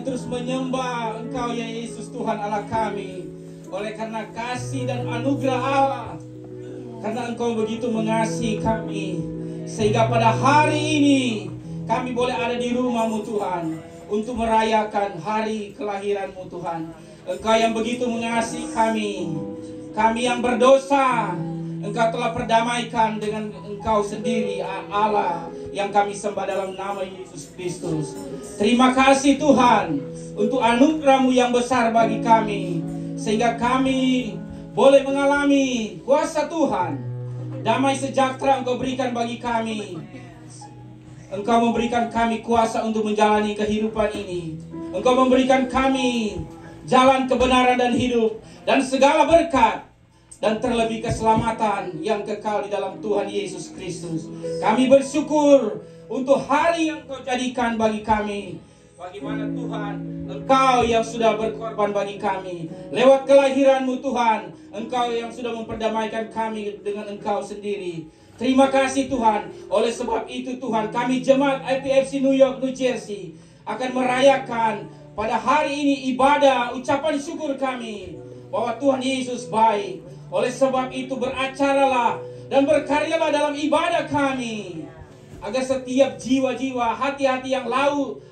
akan terus menyembah Engkau ya Yesus Tuhan Allah kami. Oleh karena kasih dan anugerah Allah, karena Engkau begitu mengasihi kami, sehingga pada hari ini kami boleh ada di rumah-Mu Tuhan, untuk merayakan hari kelahiran-Mu Tuhan. Engkau yang begitu mengasihi kami, kami yang berdosa, Engkau telah perdamaikan dengan Engkau sendiri, Allah yang kami sembah dalam nama Yesus Kristus. Terima kasih Tuhan untuk anugerah-Mu yang besar bagi kami, sehingga kami boleh mengalami kuasa Tuhan. Damai sejahtera Engkau berikan bagi kami. Engkau memberikan kami kuasa untuk menjalani kehidupan ini. Engkau memberikan kami jalan kebenaran dan hidup, dan segala berkat, dan terlebih keselamatan yang kekal di dalam Tuhan Yesus Kristus. Kami bersyukur untuk hari yang Kau jadikan bagi kami. Bagaimana Tuhan, Engkau yang sudah berkorban bagi kami. Lewat kelahiran-Mu Tuhan, Engkau yang sudah memperdamaikan kami dengan Engkau sendiri. Terima kasih Tuhan. Oleh sebab itu Tuhan, kami jemaat IPFC New York, New Jersey akan merayakan pada hari ini ibadah ucapan syukur kami bahwa Tuhan Yesus baik. Oleh sebab itu beracaralah dan berkaryalah dalam ibadah kami, agar setiap jiwa-jiwa, hati-hati yang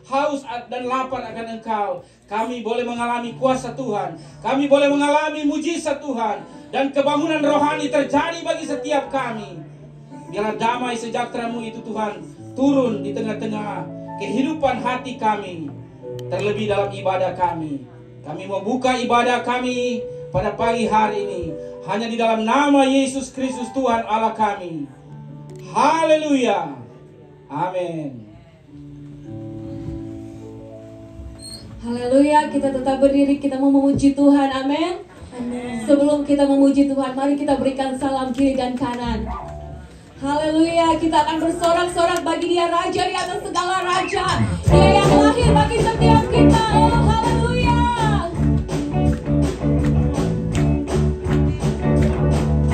haus dan lapar akan Engkau, kami boleh mengalami kuasa Tuhan, kami boleh mengalami mujizat Tuhan, dan kebangunan rohani terjadi bagi setiap kami. Biarlah damai sejahtera-Mu itu Tuhan turun di tengah-tengah kehidupan hati kami, terlebih dalam ibadah kami. Kami mau buka ibadah kami pada pagi hari ini hanya di dalam nama Yesus Kristus Tuhan Allah kami. Haleluya. Amin. Haleluya, kita tetap berdiri, kita mau memuji Tuhan, amin. Sebelum kita memuji Tuhan, mari kita berikan salam kiri dan kanan. Haleluya, kita akan bersorak-sorak bagi Dia Raja di atas segala raja, Dia yang lahir bagi setiap kita. Oh haleluya.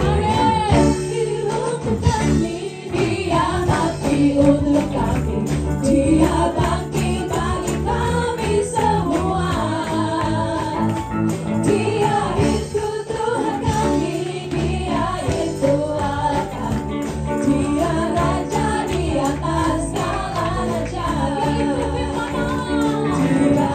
Amin. Untuk kami, Dia mati untuk kami, Dia bangkit bagi kami semua. Dia itu Tuhan kami, Dia itu Allah kami, Dia Raja di atas segala raja. Dia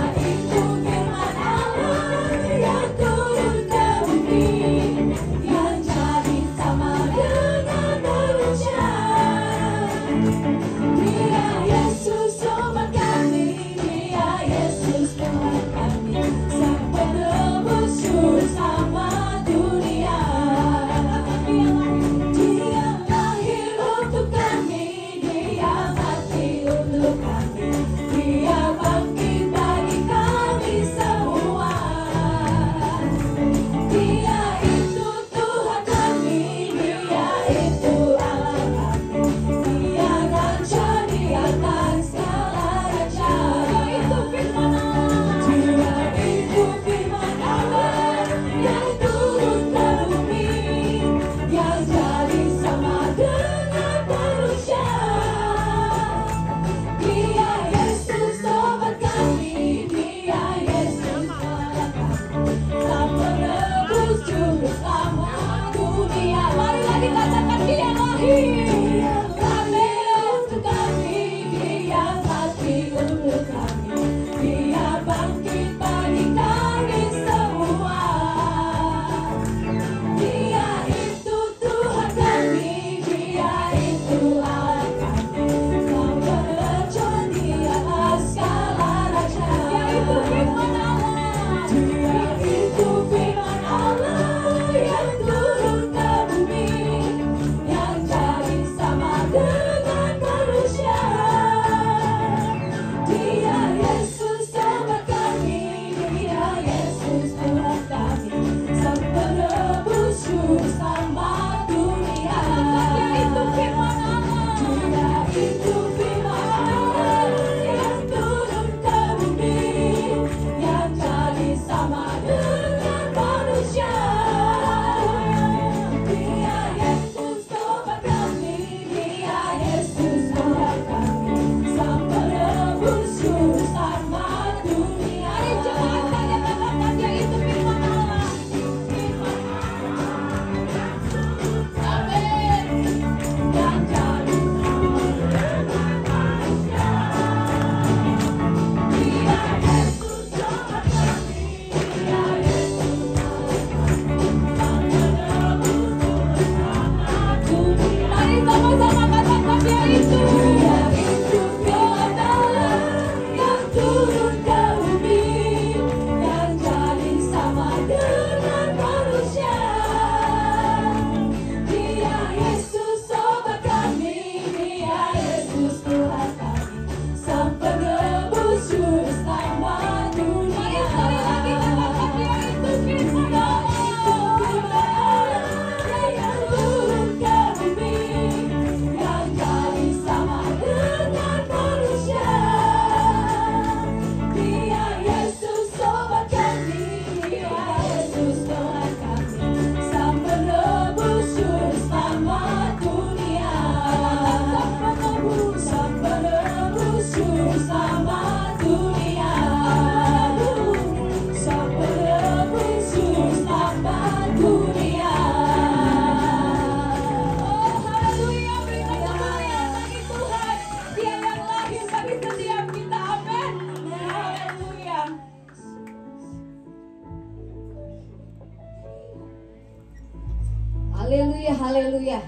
Haleluya, haleluya.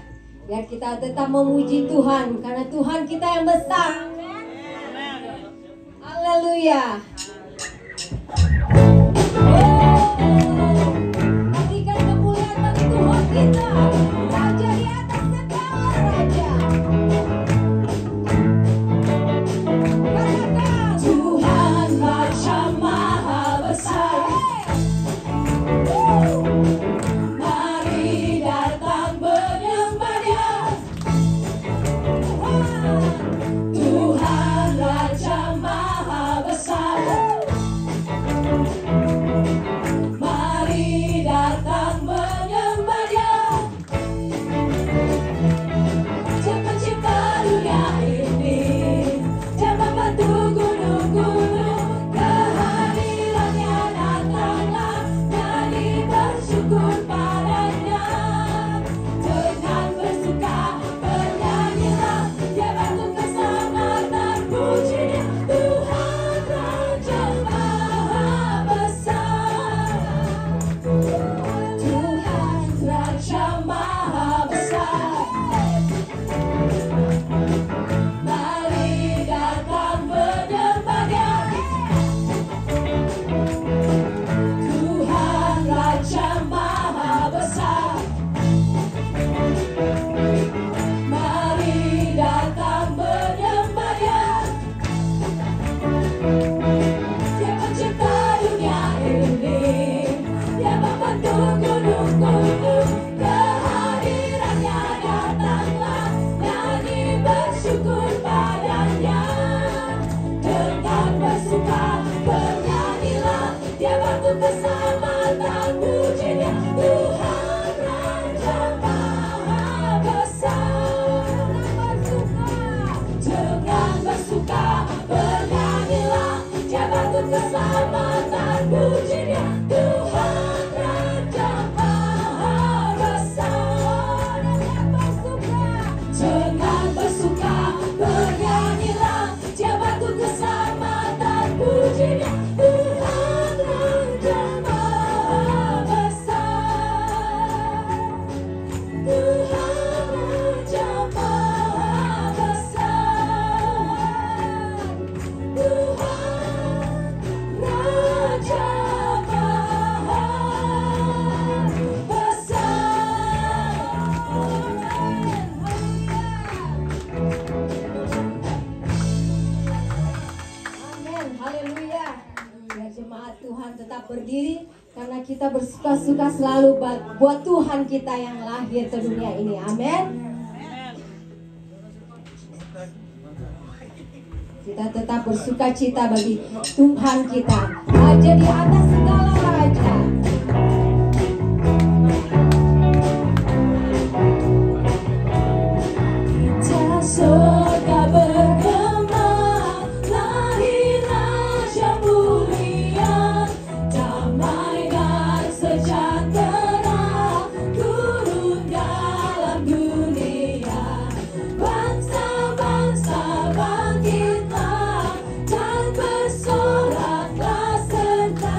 Biar kita tetap memuji Tuhan karena Tuhan kita yang besar. Haleluya. Berikan kemuliaan bagi Tuhan kita, Raja di atas segala raja. Katakan Tuhan Raja Maha Besar. Mari datang menyembah Dia. Tuhan Raja Maha Besar. Mari datang menyembah Dia. Dia pencipta dunia ini, Dia membantu gunung-gunung. Kehadirannya datanglah, nyanyi bersyukur padanya. Dengan bersuka bernyanyilah, Dia bantu keselamatan, pujinya Tuhan Raja Maha Besar. Tuhan Raja Maha Besar. Mari datang menyembah Dia. Tuhan Raja Maha Besar. Mari datang menyembah Dia. Dia pencipta dunia ini, Dia membantu gunung-gunung. Kehadirannya datanglah, nyanyi bersyukur padanya. Dengan bersuka bernyanyilah, Dia bantu keselamatan, pujinya Tuhan Raja Maha Besar. Dengan bersuka bernyanyilah, Dia bantu keselamatan, pujinya Tuhan Raja Maha Besar. Dengan bersuka bernyanyilah, Dia bantu keselamatan, pujinya Tuhan Raja Maha Besar. Tuhan Raja Maha Besar. Tuhan Raja Maha Amin, haleluya. Biar jemaat Tuhan tetap berdiri karena kita bersuka-suka selalu buat Tuhan kita yang lahir ke dunia ini. Amin. Kita tetap bersuka cita bagi Tuhan kita, Raja di atas segala raja. Surga bergema, lahir Raja mulia, damai dan sejahtera turun dalam dunia. Bangsa-bangsa bangkitlah dan bersoraklah serta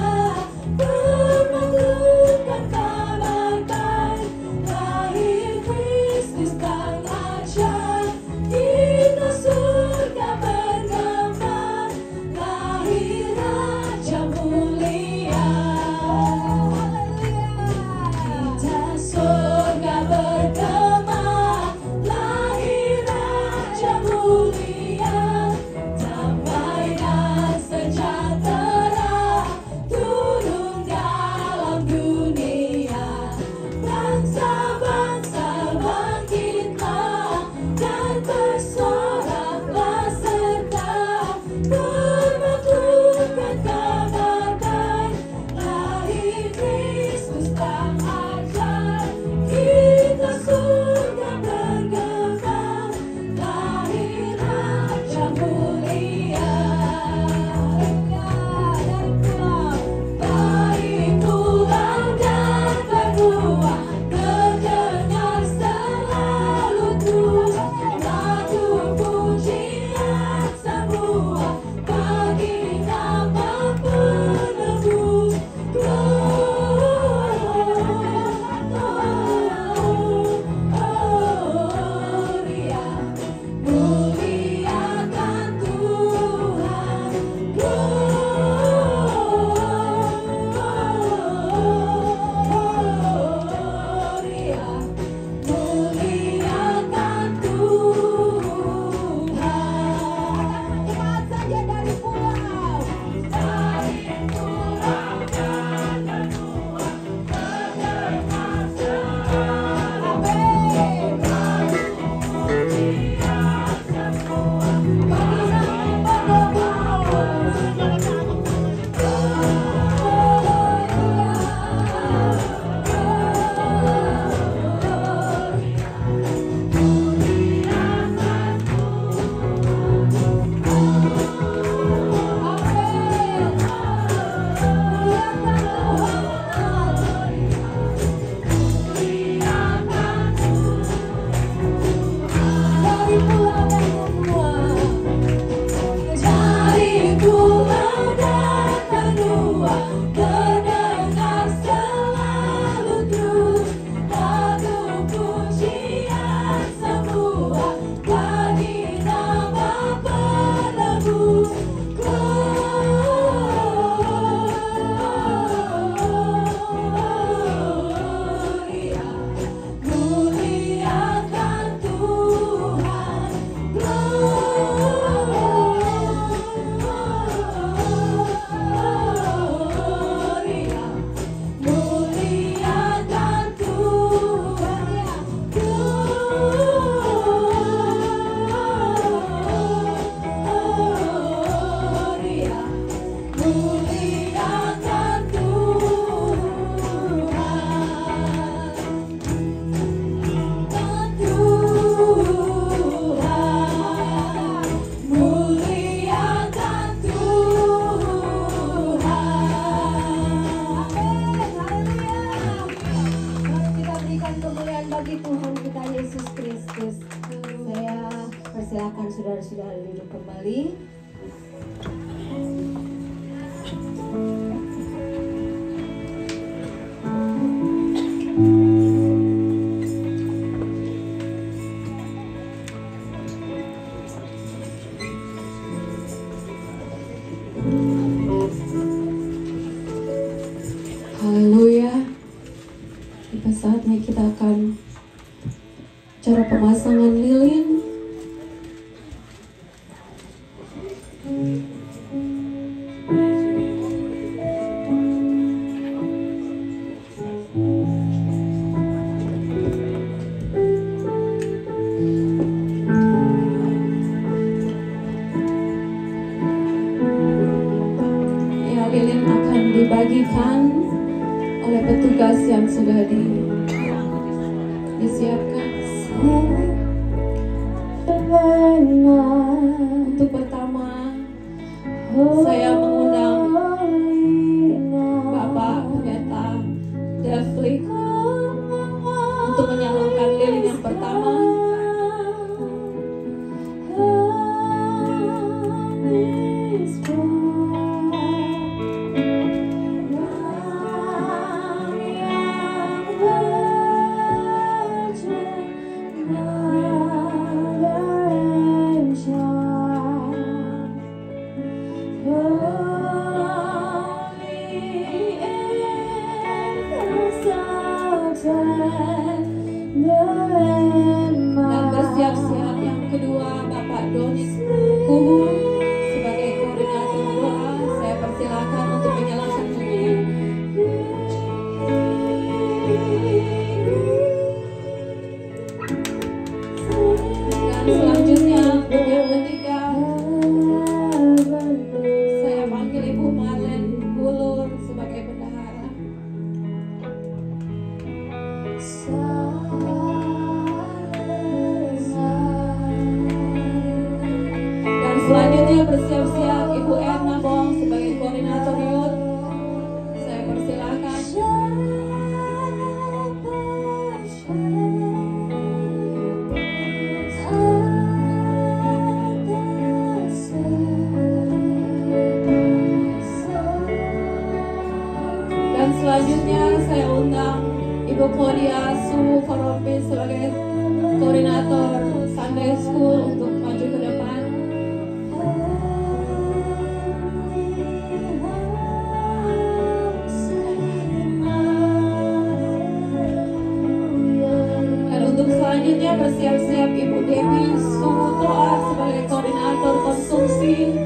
Silakan saudara-saudara duduk kembali. Haleluya. Tiba saatnya kita akan cara pemasangan lilin. Lilin akan dibagikan oleh petugas yang sudah disiapkan. Untuk pertama, saya mengundang Bapak Pendeta Devli untuk menyalurkan lilin yang pertama. Dan bersiap-siap yang kedua, Bapak Donis Kuhu sebagai koordinator doa. Saya persilakan untuk menyalakan lilin. Dan selanjutnya untuk yang ketiga, saya panggil Ibu Marlen Gulur sebagai bendahara. Dan selanjutnya bersiap-siap Ibu Erna Bong sebagai koordinator youth. Saya persilakan. Dan selanjutnya saya undang Ibu Claudia Su Korompi sebagai koordinator Sunday School untuk maju ke depan. Dan untuk selanjutnya bersiap-siap Ibu Dewi Su Toa sebagai koordinator konsumsi.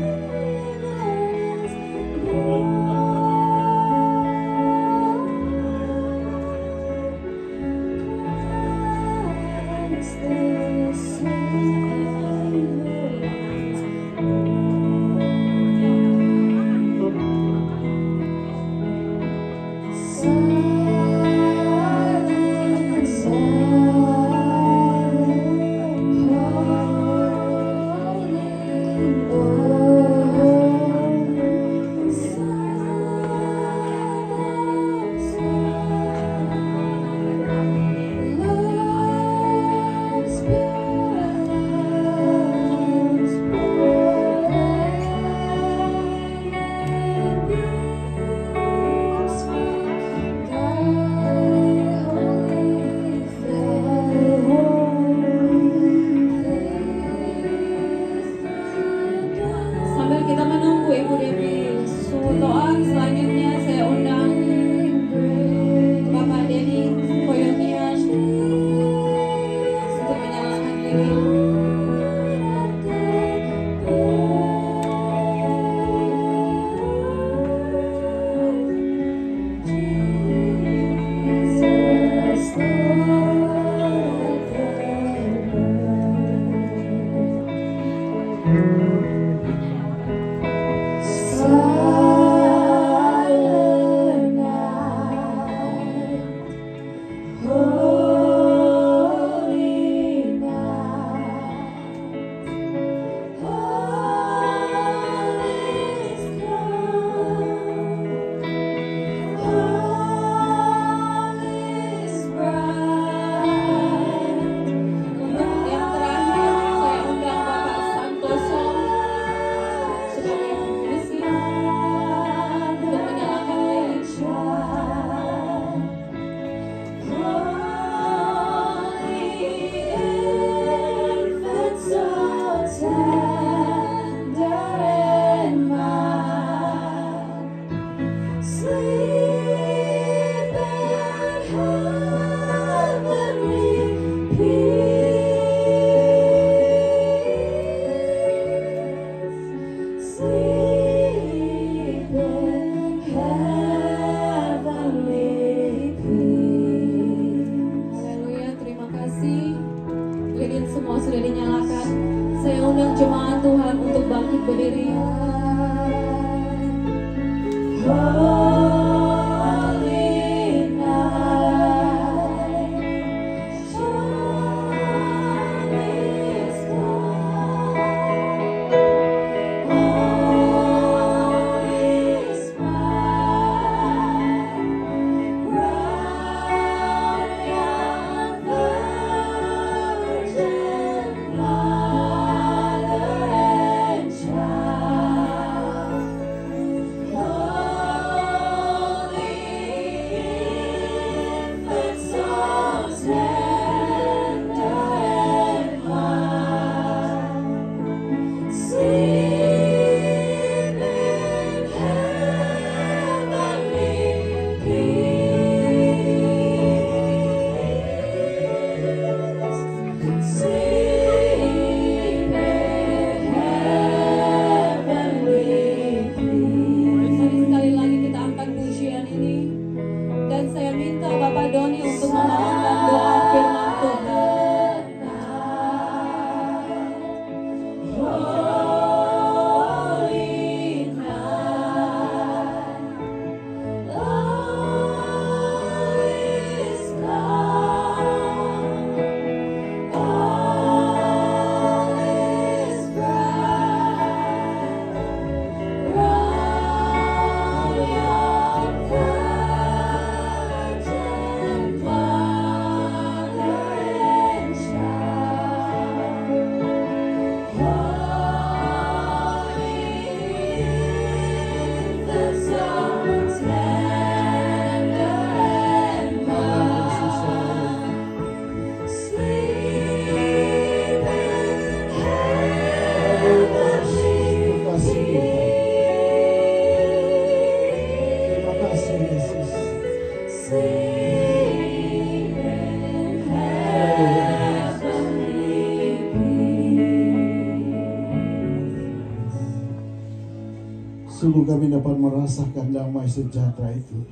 Sungguh kami dapat merasakan damai sejahtera itu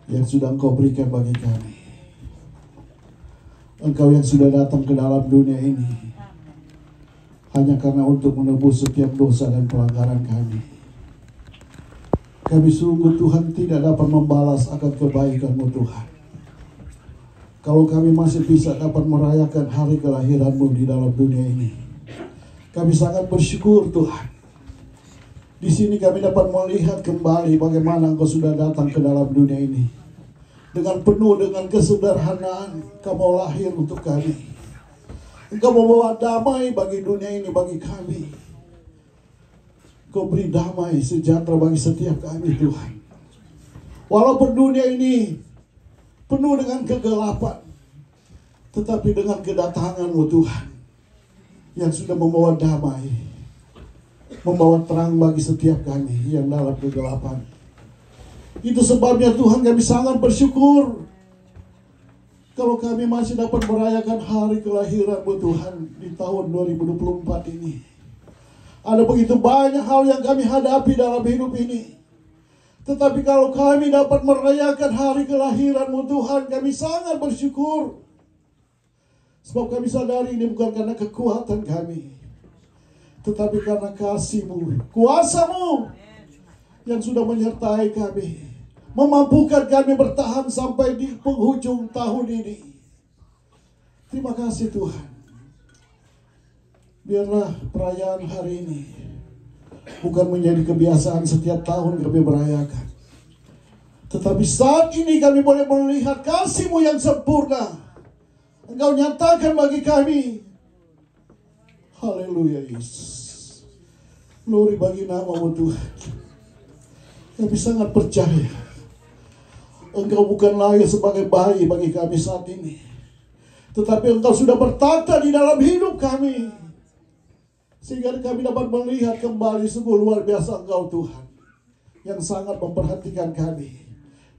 yang sudah Engkau berikan bagi kami. Engkau yang sudah datang ke dalam dunia ini hanya karena untuk menebus setiap dosa dan pelanggaran kami. Kami sungguh Tuhan tidak dapat membalas akan kebaikan-Mu Tuhan. Kalau kami masih bisa dapat merayakan hari kelahiran-Mu di dalam dunia ini, kami sangat bersyukur Tuhan. Di sini kami dapat melihat kembali bagaimana Engkau sudah datang ke dalam dunia ini. Dengan penuh dengan kesederhanaan, Kamu lahir untuk kami. Engkau membawa damai bagi dunia ini, bagi kami. Engkau beri damai sejahtera bagi setiap kami Tuhan. Walaupun dunia ini penuh dengan kegelapan, tetapi dengan kedatangan-Mu Tuhan yang sudah membawa damai, membawa terang bagi setiap kami yang dalam kegelapan. Itu sebabnya Tuhan kami sangat bersyukur kalau kami masih dapat merayakan hari kelahiran-Mu Tuhan di tahun 2024 ini. Ada begitu banyak hal yang kami hadapi dalam hidup ini, tetapi kalau kami dapat merayakan hari kelahiran-Mu Tuhan, kami sangat bersyukur. Sebab kami sadari ini bukan karena kekuatan kami, tetapi karena kasih-Mu, kuasa-Mu yang sudah menyertai kami, memampukan kami bertahan sampai di penghujung tahun ini. Terima kasih Tuhan. Biarlah perayaan hari ini bukan menjadi kebiasaan setiap tahun kami merayakan, tetapi saat ini kami boleh melihat kasih-Mu yang sempurna. Engkau nyatakan bagi kami. Haleluya Yesus. Glory bagi nama-Mu Tuhan. Kami sangat percaya Engkau bukan lagi sebagai bayi bagi kami saat ini, tetapi Engkau sudah bertata di dalam hidup kami, sehingga kami dapat melihat kembali sungguh luar biasa Engkau Tuhan. yang sangat memperhatikan kami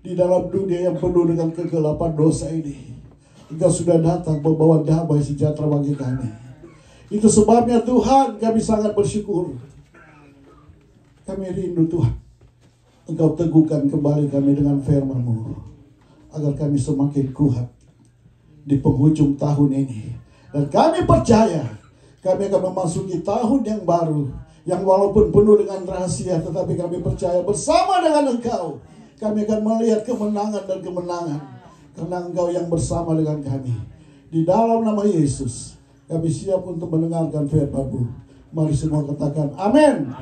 di dalam dunia yang penuh dengan kegelapan dosa ini. Engkau sudah datang membawa damai sejahtera bagi kami. Itu sebabnya Tuhan, kami sangat bersyukur. Kami rindu Tuhan, Engkau teguhkan kembali kami dengan firman-Mu, agar kami semakin kuat di penghujung tahun ini. Dan kami percaya kami akan memasuki tahun yang baru, yang walaupun penuh dengan rahasia, tetapi kami percaya bersama dengan Engkau kami akan melihat kemenangan dan kemenangan, karena Engkau yang bersama dengan kami. Di dalam nama Yesus kami siap untuk mendengarkan firman-Mu. Mari semua katakan amin.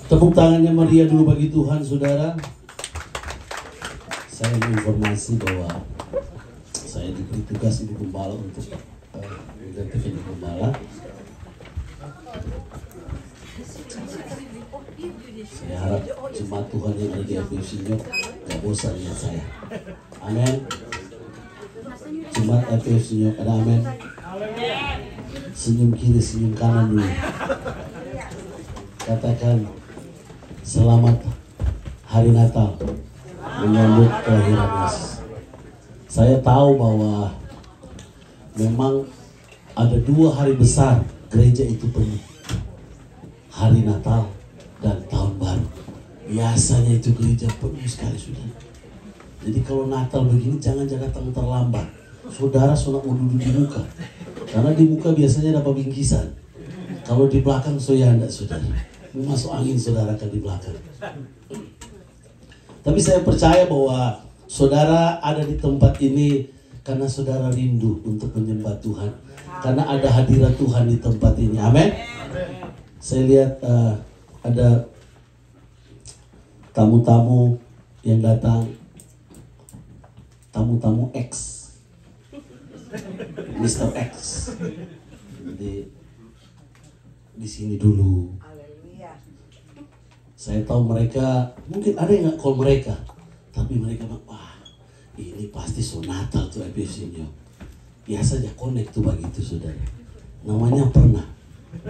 Tepuk tangannya Maria dulu bagi Tuhan, saudara. Saya menginformasi bahwa saya diberi tugas Ibu Gembala untuk menggantikan Ibu Gembala. Saya harap jemaat Tuhan yang ada di FPC New York gak bosan lihat saya. Amin. Jemaat FPC New York, ada amin. Senyum kiri, senyum kanan dulu. Katakan selamat hari Natal menyambut kelahiran Yesus. Saya tahu bahwa memang ada 2 hari besar gereja itu penuh, hari Natal dan tahun baru. Biasanya itu gereja penuh sekali, sudah. Jadi kalau Natal begini jangan datang terlambat. Saudara sudah mau duduk di muka, karena di muka biasanya dapat bingkisan. Kalau di belakang ya enggak, saudara. Masuk angin saudara kan di belakang. Tapi saya percaya bahwa saudara ada di tempat ini karena saudara rindu untuk menyembah Tuhan, karena ada hadirat Tuhan di tempat ini. Amin. Saya lihat ada tamu-tamu yang datang, tamu-tamu X, Mr. X. Jadi di sini dulu. Saya tahu mereka, mungkin ada yang nggak call mereka, tapi mereka bilang, wah ini pasti Natal tuh FPC New York. Biasa aja connect tuh begitu, saudara. Namanya pernah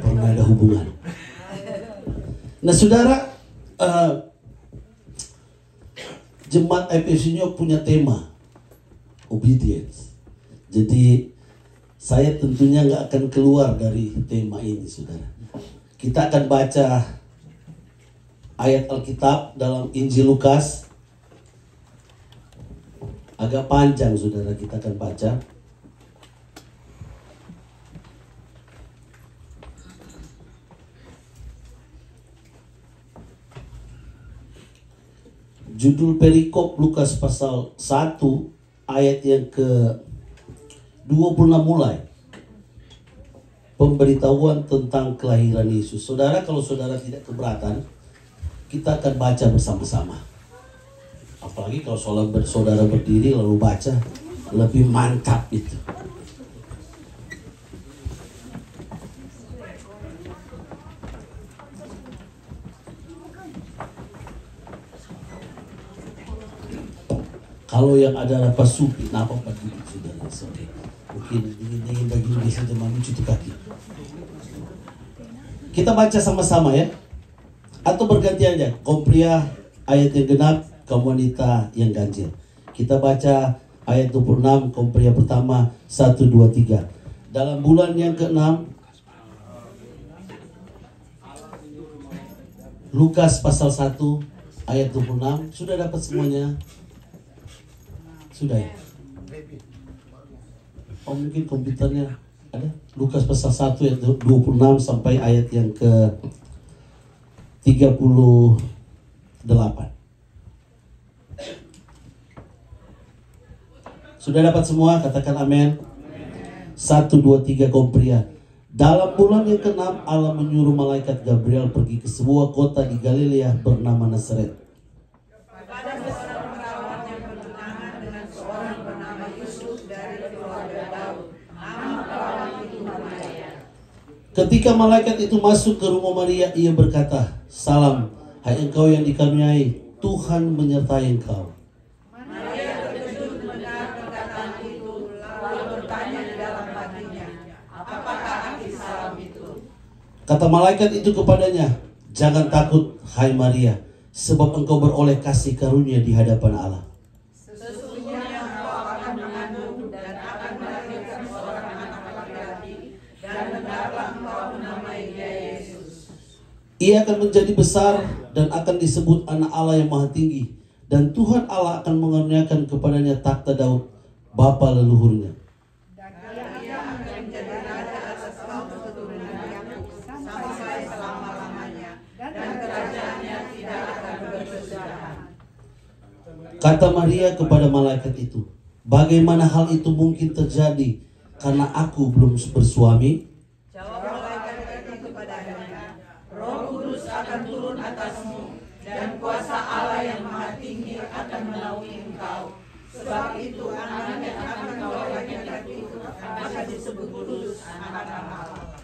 ada hubungan. Nah saudara, jemaat FPC New York punya tema obedience. Jadi saya tentunya nggak akan keluar dari tema ini, saudara. Kita akan baca ayat Alkitab dalam Injil Lukas. Agak panjang, saudara, kita akan baca. Judul perikop Lukas pasal 1 ayat yang ke-26 mulai. Pemberitahuan tentang kelahiran Yesus. Saudara, kalau saudara tidak keberatan, kita akan baca bersama-sama. Apalagi kalau saudara berdiri lalu baca, lebih mantap itu. Kalau yang ada apa supi, apa duduk saudara, sorry. Mungkin dingin bagi Indonesia zaman cuci kaki. Kita baca sama-sama ya. Atau bergantian aja, kaum pria ayat yang genap, kaum wanita yang ganjil. Kita baca ayat 26, kaum pria pertama, 1, 2, 3. Dalam bulan yang ke-6, Lukas pasal 1 ayat 26. Sudah dapat semuanya? Sudah ya? Oh mungkin komputernya ada? Lukas pasal 1 ayat 26 sampai ayat yang ke 38. Sudah dapat semua? Katakan amin. 1, 2, 3 kaum pria. Dalam bulan yang ke-6 Allah menyuruh malaikat Gabriel pergi ke sebuah kota di Galilea bernama Nazaret. Kepada seorang perawan yang bertunangan dengan seorang Ketika malaikat itu masuk ke rumah Maria, ia berkata, "Salam, hai engkau yang dikaruniai, Tuhan menyertai engkau." Maria terkejut mendengar perkataan itu, lalu bertanya di dalam hatinya, apakah arti salam itu? Kata malaikat itu kepadanya, "Jangan takut, hai Maria, sebab engkau beroleh kasih karunia di hadapan Allah. Sesungguhnya engkau akan mengandung dan akan melahirkan seorang anak laki-laki, dan hendaklah engkau menamai dia Yesus. Ia akan menjadi besar dan akan disebut anak Allah yang maha tinggi. Dan Tuhan Allah akan mengaruniakan kepadanya takhta Daud, bapa leluhurnya. Dan ia akan menjadi raja atas kaum keturunan Yakub sampai selama-lamanya, dan kerajaannya tidak akan berkesudahan." Kata Maria kepada malaikat itu, "Bagaimana hal itu mungkin terjadi karena aku belum bersuami?" Jawab malaikat itu kepadanya, "Roh Kudus akan turun atasmu, dan kuasa Allah yang maha tinggi akan menaungi engkau. Sebab itu anak yang akan kau lahirkan itu akan disebut kudus, anak Allah.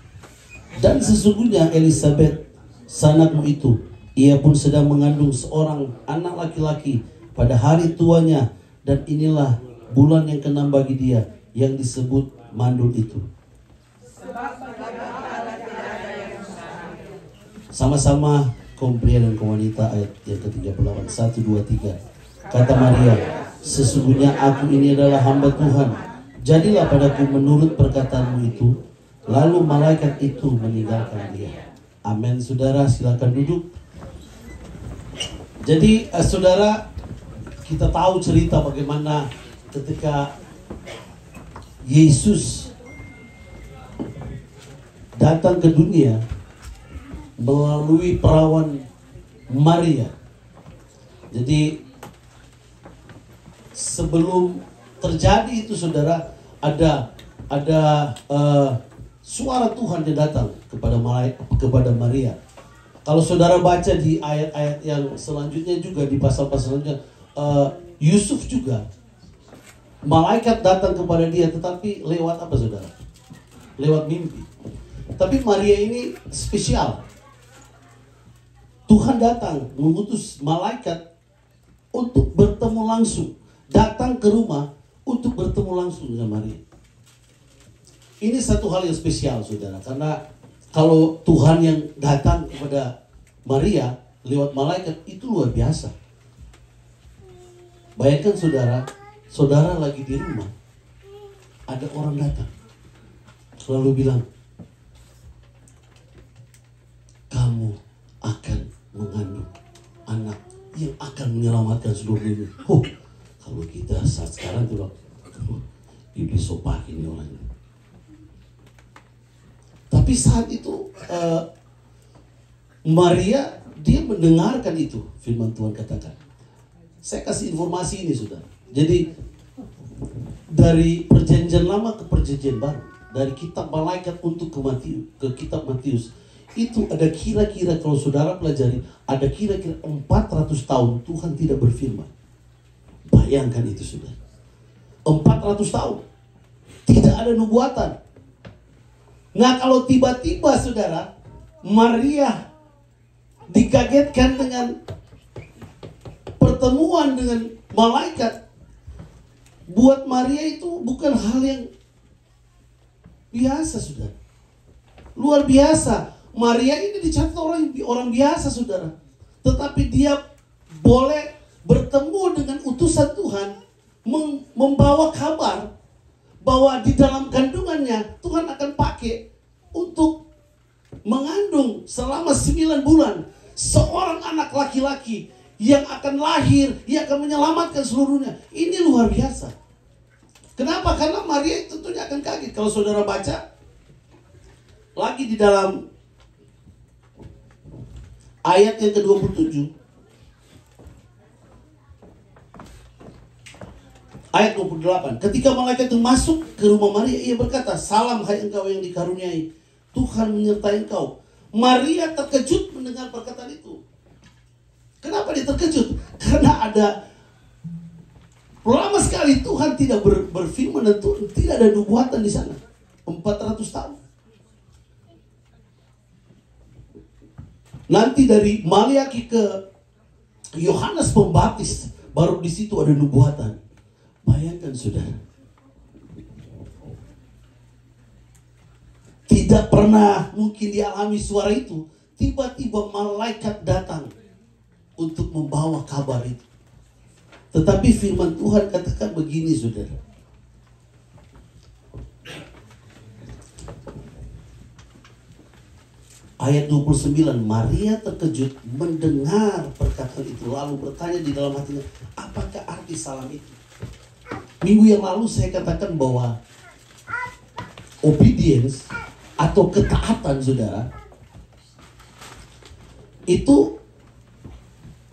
Dan sesungguhnya Elisabet, sanakmu itu, ia pun sedang mengandung seorang anak laki-laki pada hari tuanya, dan inilah bulan yang ke-6 bagi dia, yang disebut mandul itu." Sama-sama kaum pria dan kaum wanita, ayat yang ke-38, 1, 2, 3. Kata Maria, "Sesungguhnya aku ini adalah hamba Tuhan, jadilah padaku menurut perkataanmu itu." Lalu malaikat itu meninggalkan dia. Amin. Saudara, silakan duduk. Jadi saudara, kita tahu cerita bagaimana ketika Yesus datang ke dunia melalui perawan Maria. Jadi sebelum terjadi itu saudara, ada suara Tuhan yang datang kepada Maria. Kalau saudara baca di ayat-ayat yang selanjutnya juga, di pasal-pasal selanjutnya, Yusuf juga malaikat datang kepada dia, tetapi lewat apa saudara? Lewat mimpi. Tapi Maria ini spesial. Tuhan datang mengutus malaikat untuk bertemu langsung, datang ke rumah untuk bertemu langsung dengan Maria. Ini satu hal yang spesial saudara, karena kalau Tuhan yang datang kepada Maria lewat malaikat itu luar biasa. Bayangkan saudara lagi di rumah, ada orang datang, selalu bilang, "Kamu akan mengandung anak yang akan menyelamatkan seluruh dunia." Kalau kita saat sekarang tuh, iblis sopak ini orangnya. Tapi saat itu Maria, dia mendengarkan itu firman Tuhan katakan. Saya kasih informasi ini saudara. Jadi dari perjanjian lama ke perjanjian baru, dari kitab malaikat untuk ke kitab Matius, itu ada kira-kira, kalau saudara pelajari, ada kira-kira 400 tahun Tuhan tidak berfirman. Bayangkan itu saudara, 400 tahun tidak ada nubuatan. Nah kalau tiba-tiba saudara, Maria dikagetkan dengan pertemuan dengan malaikat, buat Maria itu bukan hal yang biasa saudara. Luar biasa. Maria ini dicatat orang biasa saudara, tetapi dia boleh bertemu dengan utusan Tuhan, membawa kabar bahwa di dalam kandungannya Tuhan akan pakai untuk mengandung selama 9 bulan seorang anak laki-laki yang akan lahir, yang akan menyelamatkan seluruhnya. Ini luar biasa. Kenapa? Karena Maria tentunya akan kaget. Kalau saudara baca lagi di dalam ayat yang ke-27, ayat 28, ketika malaikat itu masuk ke rumah Maria, ia berkata, "Salam hai engkau yang dikaruniai, Tuhan menyertai engkau." Maria terkejut mendengar perkataan itu. Kenapa dia terkejut? Karena ada Lama sekali Tuhan tidak berfirman dan Tuhan tidak ada nubuatan di sana. 400 tahun. Nanti dari Maliaki ke Yohanes Pembaptis, baru di situ ada nubuatan. Bayangkan saudara. Tidak pernah mungkin dialami suara itu. Tiba-tiba malaikat datang untuk membawa kabar itu. Tetapi firman Tuhan katakan begini saudara. Ayat 29, Maria terkejut mendengar perkataan itu, lalu bertanya di dalam hatinya, apakah arti salam itu? Minggu yang lalu saya katakan bahwa obedience atau ketaatan saudara, itu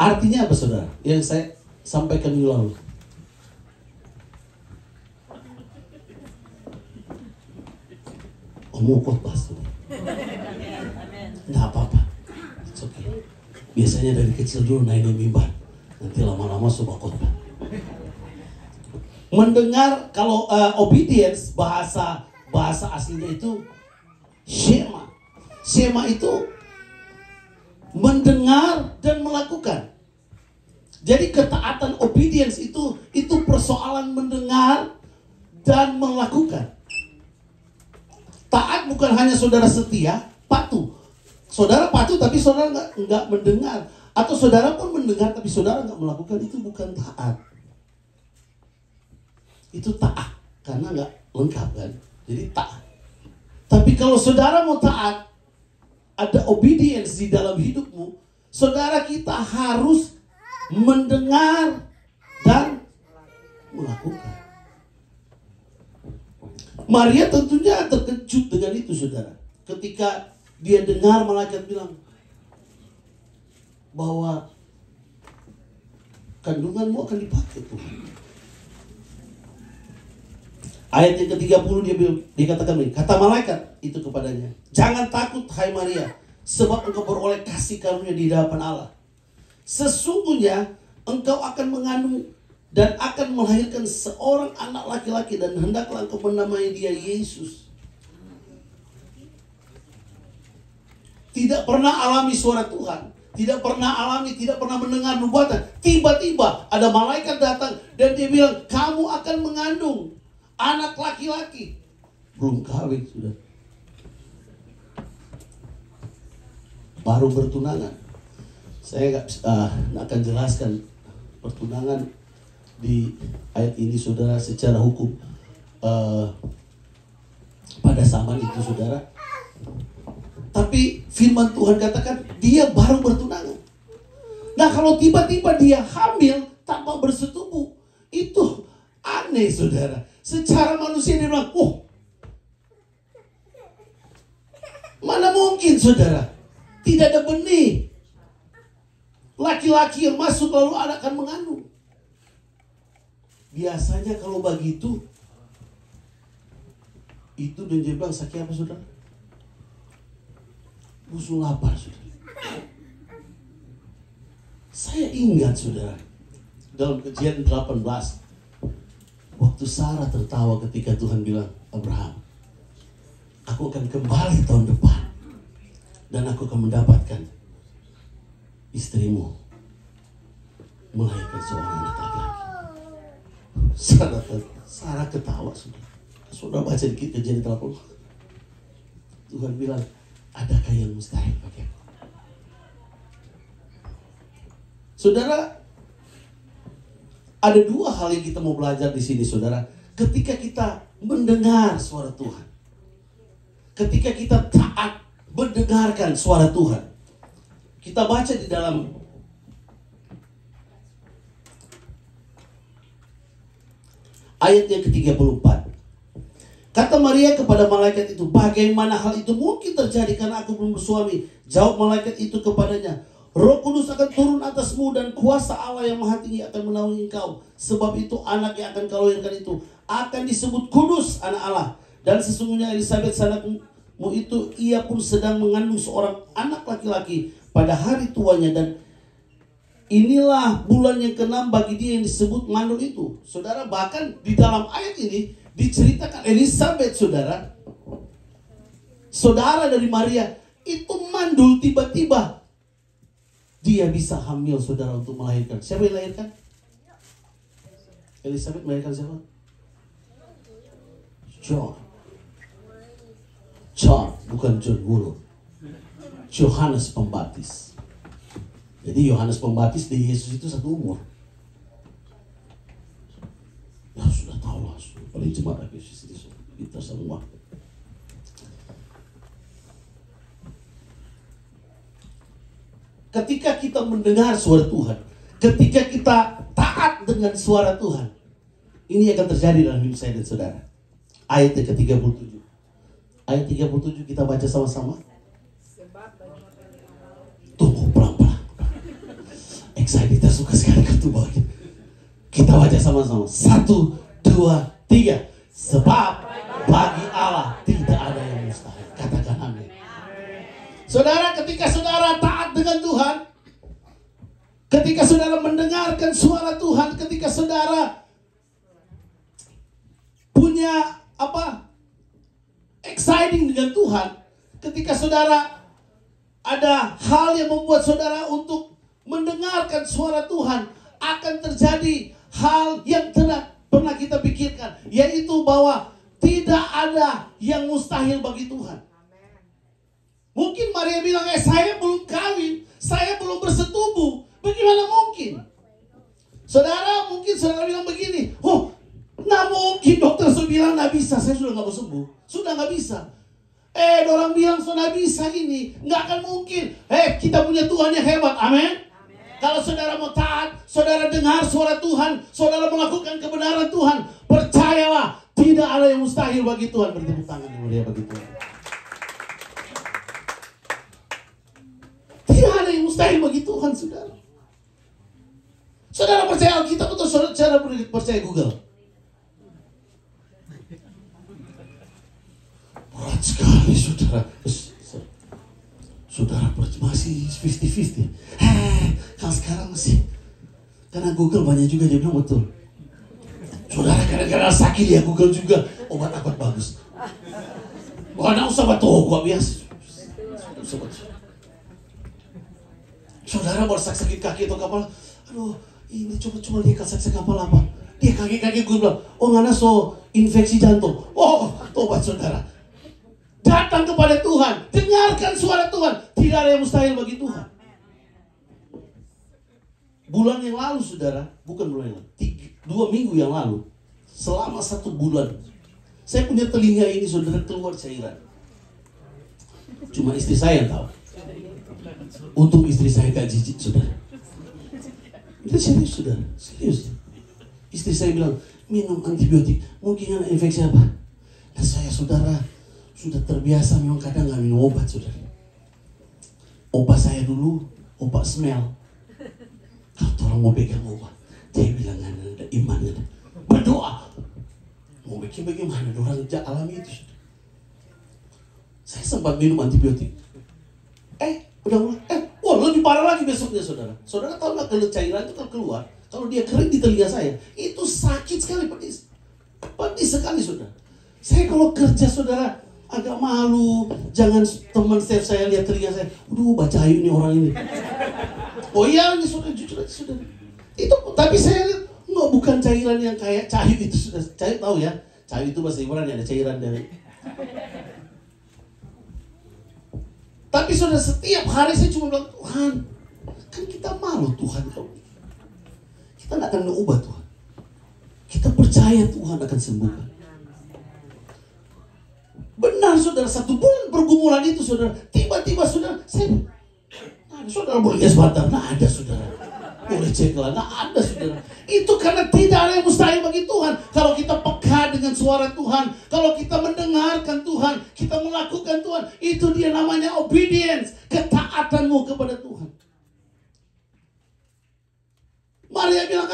artinya apa saudara? Yang saya sampaikan minggu lalu. Mau khotbah saudara. Nggak apa-apa, it's okay. Biasanya dari kecil dulu naik mimbar, nanti lama-lama coba khotbah. Mendengar, kalau obedience bahasa aslinya itu shema. Shema itu mendengar dan melakukan. Jadi ketaatan obedience itu persoalan mendengar dan melakukan. Taat bukan hanya saudara setia, patuh. Saudara patuh tapi saudara nggak mendengar, atau saudara pun mendengar tapi saudara nggak melakukan, itu bukan taat. Itu taat karena nggak lengkap kan, jadi taat. Tapi kalau saudara mau taat, ada obedience di dalam hidupmu, saudara kita harus mendengar dan melakukan. Maria tentunya terkejut dengan itu saudara, ketika dia dengar malaikat bilang bahwa kandunganmu akan dipakai Tuhan. Ayat yang ke-30 dia katakan begini, kata malaikat itu kepadanya, jangan takut hai Maria, sebab engkau beroleh kasih karunia di hadapan Allah. Sesungguhnya engkau akan mengandung dan akan melahirkan seorang anak laki-laki, dan hendaklah engkau menamai dia Yesus. Tidak pernah alami suara Tuhan, tidak pernah mendengar nubuatan. Tiba-tiba ada malaikat datang dan dia bilang, kamu akan mengandung anak laki-laki. Belum kawin sudah, baru bertunangan. Saya nggak akan jelaskan pertunangan di ayat ini saudara secara hukum pada zaman itu saudara. Tapi firman Tuhan katakan dia baru bertunangan. Nah kalau tiba-tiba dia hamil tanpa bersetubuh, itu aneh saudara. Secara manusia dia bilang, mana mungkin saudara, tidak ada benih. Laki-laki yang masuk lalu anak akan mengandung. Biasanya kalau begitu, itu dan dia bilang sakit apa saudara? Musuh lapar saudara. Saya ingat saudara, dalam Kejadian 18, waktu Sarah tertawa ketika Tuhan bilang, Abraham, aku akan kembali tahun depan dan aku akan mendapatkan istrimu melahirkan seorang anak laki-laki. Sarah ketawa saudara. Saudara baca di Kejadian 18, Tuhan bilang, adakah yang mustahil bagi aku? Saudara, ada dua hal yang kita mau belajar di sini saudara. Ketika kita mendengar suara Tuhan, ketika kita taat mendengarkan suara Tuhan. Kita baca di dalam ayat yang ke-34. Kata Maria kepada malaikat itu, bagaimana hal itu mungkin terjadi karena aku belum bersuami? Jawab malaikat itu kepadanya, Roh Kudus akan turun atasmu dan kuasa Allah yang Maha Tinggi akan menaungi engkau. Sebab itu anak yang akan kau lahirkan itu akan disebut kudus, anak Allah. Dan sesungguhnya Elisabet sanakmu itu, ia pun sedang mengandung seorang anak laki-laki pada hari tuanya, dan inilah bulan yang ke-6 bagi dia yang disebut mandul itu. Saudara, bahkan di dalam ayat ini diceritakan Elisabeth, saudara dari Maria, itu mandul tiba-tiba. Dia bisa hamil, saudara, untuk melahirkan. Siapa yang melahirkan? Elisabeth melahirkan siapa? John, bukan John Wuro. Yohanes Pembaptis. Jadi Yohanes Pembaptis dan Yesus itu satu umur. Ya sudah tahu lah, paling cuma Yesus itu kita semua. Ketika kita mendengar suara Tuhan, ketika kita taat dengan suara Tuhan, ini akan terjadi dalam hidup saya dan saudara. Ayat ke-37. Ayat 37 kita baca sama-sama. Tunggu pelan-pelan. Excited, kita suka sekali kartu bawah. Kita baca sama-sama. 1, 2, 3. Sebab bagi Allah tidak ada yang mustahil. Katakan amin. Saudara, ketika saudara taat dengan Tuhan, ketika saudara mendengarkan suara Tuhan, ketika saudara punya exciting dengan Tuhan, ketika saudara ada hal yang membuat saudara untuk mendengarkan suara Tuhan, akan terjadi hal yang tidak pernah kita pikirkan, yaitu bahwa tidak ada yang mustahil bagi Tuhan. Mungkin Maria bilang, saya belum kawin, saya belum bersetubuh, bagaimana mungkin? Saudara, mungkin saudara bilang begini, nggak mungkin, dokter sudah bilang nggak bisa, saya sudah nggak mau sembuh, sudah nggak bisa. Orang bilang sudah bisa ini, nggak akan mungkin. Kita punya Tuhan yang hebat, amin. Kalau saudara mau taat, saudara dengar suara Tuhan, saudara melakukan kebenaran Tuhan, percayalah, tidak ada yang mustahil bagi Tuhan. Bertepuk tangan yang mulia bagi Tuhan. Tidak ada yang mustahil bagi Tuhan, saudara. Saudara percaya Alkitab atau saudara percaya Google? Berat sekali, saudara. Saudara masih 50-50. Kalau sekarang masih, karena Google banyak juga dia bilang betul. Saudara kadang-kadang sakit ya Google juga obat-obat bagus. Bukan usah batu gua biasa. Saudara baru sakit kaki atau kepala, aduh ini coba dia sakit kepala apa? Dia kaki gue bilang, ngana infeksi jantung. Tobat saudara. Datang kepada Tuhan, dengarkan suara Tuhan. Tidak ada yang mustahil bagi Tuhan. Bulan yang lalu saudara, bukan bulan yang lalu, 2 minggu yang lalu, selama 1 bulan, saya punya telinga ini saudara keluar cairan. Cuma istri saya yang tahu. Untuk istri saya gak jijik saudara. Itu serius saudara, serius. Istri saya bilang, minum antibiotik, mungkin ada infeksi apa? Nah saya saudara, sudah terbiasa memang kadang gak minum obat saudara. Opa saya dulu, opa smell. Kalau orang mau pegang obat, dia bilang ada iman, berdoa. Mau bikin bagaimana, orang alami itu. Saya sempat minum antibiotik. Lebih parah lagi besoknya saudara. Saudara tahu nggak kalau cairan itu kalau keluar, kalau dia kering di telinga saya, itu sakit sekali, pedis sekali saudara. Saya kalau kerja saudara agak malu, jangan teman staff saya lihat telinga saya, baca ayu nih orang ini. Ini saudara jujur aja saudara. Itu tapi saya lihat bukan cairan yang kayak cair itu sudah. Cair tahu ya? Cair itu bahasa Ibrani ada cairan dari. Tapi saudara setiap hari saya cuma bilang, Tuhan, kan kita malu Tuhan kalau kita nggak akan mengubah Tuhan. Kita percaya Tuhan akan sembuhkan. Benar saudara, 1 bulan pergumulan itu saudara, tiba-tiba saudara, saudara boleh sebentar, ada saudara. Boleh cek lah, ada saudara. Itu karena tidak ada yang mustahil bagi Tuhan. Kalau kita peka dengan suara Tuhan, kalau kita mendengarkan Tuhan, kita melakukan Tuhan, itu dia namanya obedience, ketaatanmu kepada Tuhan. Maria bilang,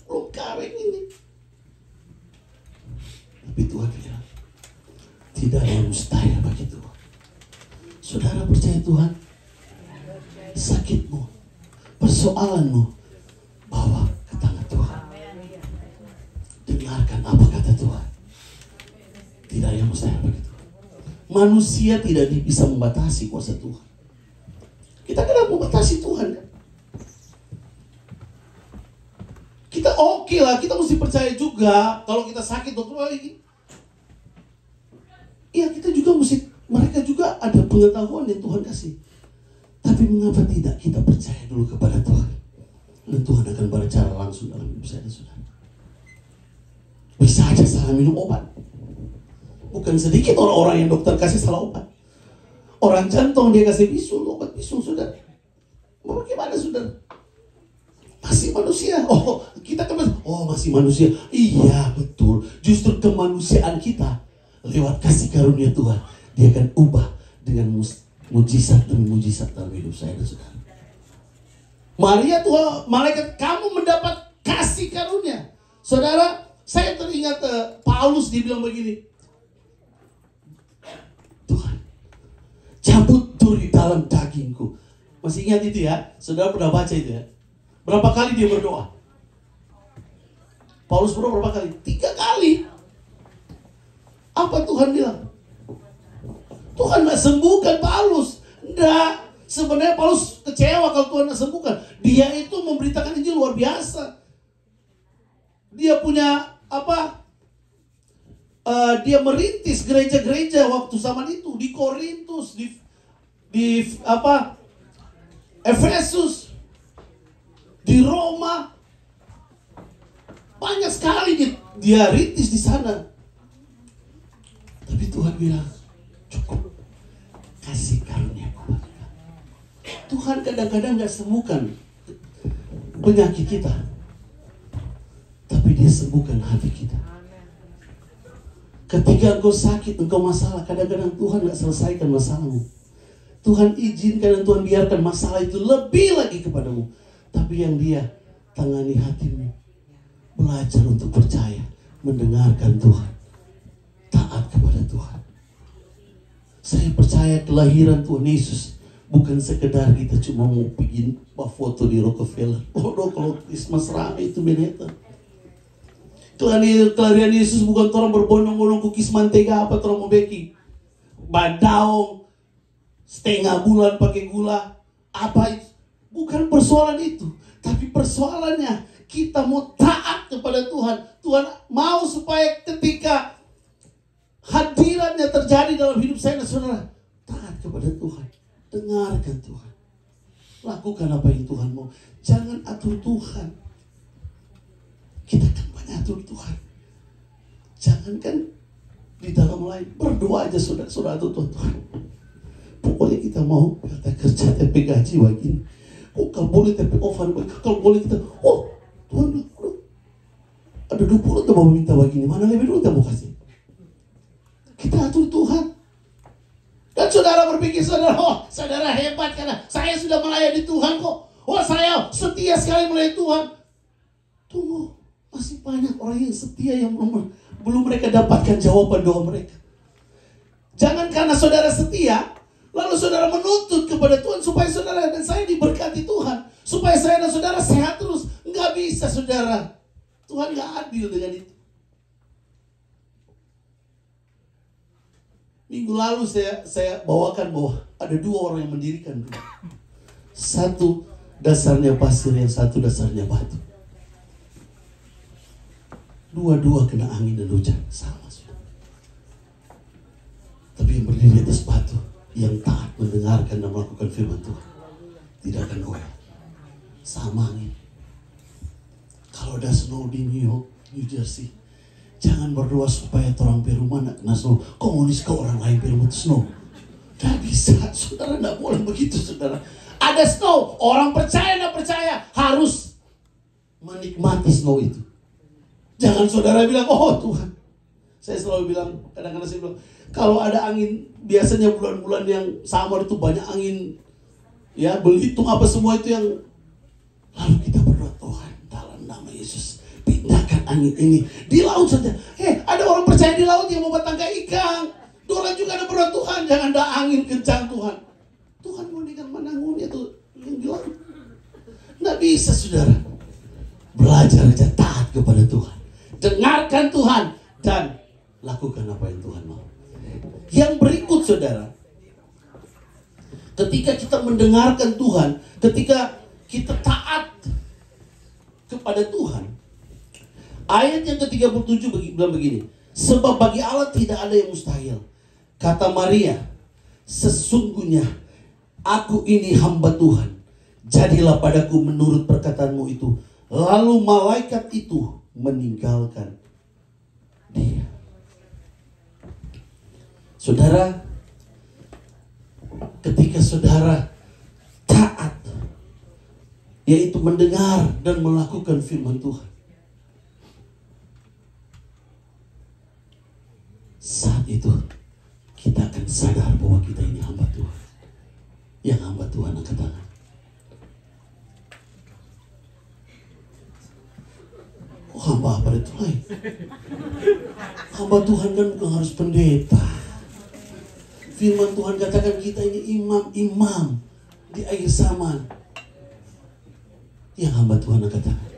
belum kawin ini. Tapi Tuhan bilang, tidak ada yang mustahil bagi Tuhan. Saudara percaya Tuhan? persoalanmu, bawa ke tangan Tuhan. Dengarkan apa kata Tuhan. Tidak yang mustahil begitu. Manusia tidak bisa membatasi kuasa Tuhan. Kita kadang membatasi Tuhan kan? Kita oke lah, kita mesti percaya juga. Kalau kita sakit, dokter lagi. Iya, kita juga mesti, mereka juga ada pengetahuan yang Tuhan kasih. Tapi mengapa tidak kita percaya dulu kepada Tuhan? Dan Tuhan akan berbicara langsung dalam hidup saya dan saudara. Bisa aja salah minum obat. Bukan sedikit orang-orang yang dokter kasih salah obat. Orang jantung dia kasih bisul, obat bisul, saudara. Bagaimana saudara? Masih manusia. Oh, kita kan masih manusia. Iya, betul. Justru kemanusiaan kita lewat kasih karunia Tuhan, dia akan ubah dengan mujizat demi mujizat dalam hidup saya dan saudara. Maria Tuhan, malaikat, kamu mendapat kasih karunia. Saudara, saya teringat Paulus dibilang begini. Tuhan, cabut duri dalam dagingku. Masih ingat itu ya? Saudara pernah baca itu ya? Berapa kali dia berdoa? Paulus berdoa berapa kali? 3 kali. Apa Tuhan bilang? Tuhan gak sembuhkan Paulus. Enggak. Sebenarnya Paulus kecewa kalau Tuhan gak sembuhkan. Dia itu memberitakan Injil luar biasa. Dia punya dia merintis gereja-gereja waktu zaman itu di Korintus, di Efesus, di Roma. Banyak sekali dia rintis di sana. Tapi Tuhan bilang, cukup, kasih karunia kepada kita. Tuhan kadang-kadang gak sembuhkan penyakit kita, tapi dia sembuhkan hati kita. Ketika engkau sakit, engkau masalah, kadang-kadang Tuhan gak selesaikan masalahmu. Tuhan izinkan dan Tuhan biarkan masalah itu lebih lagi kepadamu. Tapi yang dia tangani hatimu. Belajar untuk percaya, mendengarkan Tuhan, taat kepada Tuhan. Saya percaya kelahiran Tuhan Yesus bukan sekedar kita cuma mau bikin foto di Rockefeller. Kalau Christmas rame itu Manhattan. Kelahiran Yesus bukan orang berbondong-bondong kukis mantega apa orang mau beki badaong setengah bulan pakai gula apa itu. Bukan persoalan itu, tapi persoalannya kita mau taat kepada Tuhan. Tuhan mau supaya ketika hadirannya terjadi dalam hidup saya dan saudara, taat kepada Tuhan, dengarkan Tuhan, lakukan apa yang Tuhan mau. Jangan atur Tuhan. Kita kan banyak atur Tuhan. Jangankan di dalam lain, berdoa aja saudara atur Tuhan. Pokoknya kita mau kita kerja tapi gaji begini. Kalau boleh tapi ovan, kalau boleh kita, Tuhan ada 20 kita mau minta begini, mana lebih dulu kita mau kasih. Kita atur Tuhan. Dan saudara berpikir saudara hebat karena saya sudah melayani Tuhan kok. Saya setia sekali melayani Tuhan. Tunggu. Masih banyak orang yang setia yang belum mereka dapatkan jawaban doa mereka. Jangan karena saudara setia, lalu saudara menuntut kepada Tuhan supaya saudara dan saya diberkati Tuhan. Supaya saya dan saudara sehat terus. Enggak bisa saudara. Tuhan gak adil dengan itu. Minggu lalu saya bawakan bahwa ada 2 orang yang mendirikan rumah. Satu dasarnya pasir, yang satu dasarnya batu. Dua-dua kena angin dan hujan, sama sudah. Tapi yang berdiri di atas batu, yang taat mendengarkan dan melakukan firman Tuhan, tidak akan goyah. Sama angin. Kalau ada snow di New York, New Jersey, jangan berdoa supaya orang Peru mana kena snow. Komunis ke orang lain Peru itu snow. Gak bisa, saudara, gak boleh begitu saudara. Ada snow, orang percaya gak percaya harus menikmati snow itu. Jangan saudara bilang, Tuhan. Saya selalu bilang, kadang-kadang saya bilang, kalau ada angin, biasanya bulan-bulan yang sama itu banyak angin, ya Belitung apa semua itu yang, lalu kita berdoa, Tuhan dalam nama Yesus, pindahkan angin ini di laut saja. Ada orang percaya di laut yang membuat tangga ikan. Orang juga ada berdoa, Tuhan jangan ada angin kencang Tuhan. Tuhan mau dengan menanggung itu yang di laut. Nggak bisa saudara. Belajar aja taat kepada Tuhan. Dengarkan Tuhan dan lakukan apa yang Tuhan mau. Yang berikut saudara, ketika kita mendengarkan Tuhan, ketika kita taat kepada Tuhan, ayat yang ke-37 bilang begini, sebab bagi Allah tidak ada yang mustahil. Kata Maria, sesungguhnya aku ini hamba Tuhan, jadilah padaku menurut perkataanmu itu. Lalu malaikat itu meninggalkan dia. Saudara, ketika saudara taat, yaitu mendengar dan melakukan firman Tuhan, saat itu kita akan sadar bahwa kita ini hamba Tuhan. Yang hamba Tuhan angkat tangan. Oh, hamba apa itu lain? Hamba Tuhan kan bukan harus pendeta. Firman Tuhan katakan kita ini imam-imam di akhir zaman. Yang hamba Tuhan angkat tangan.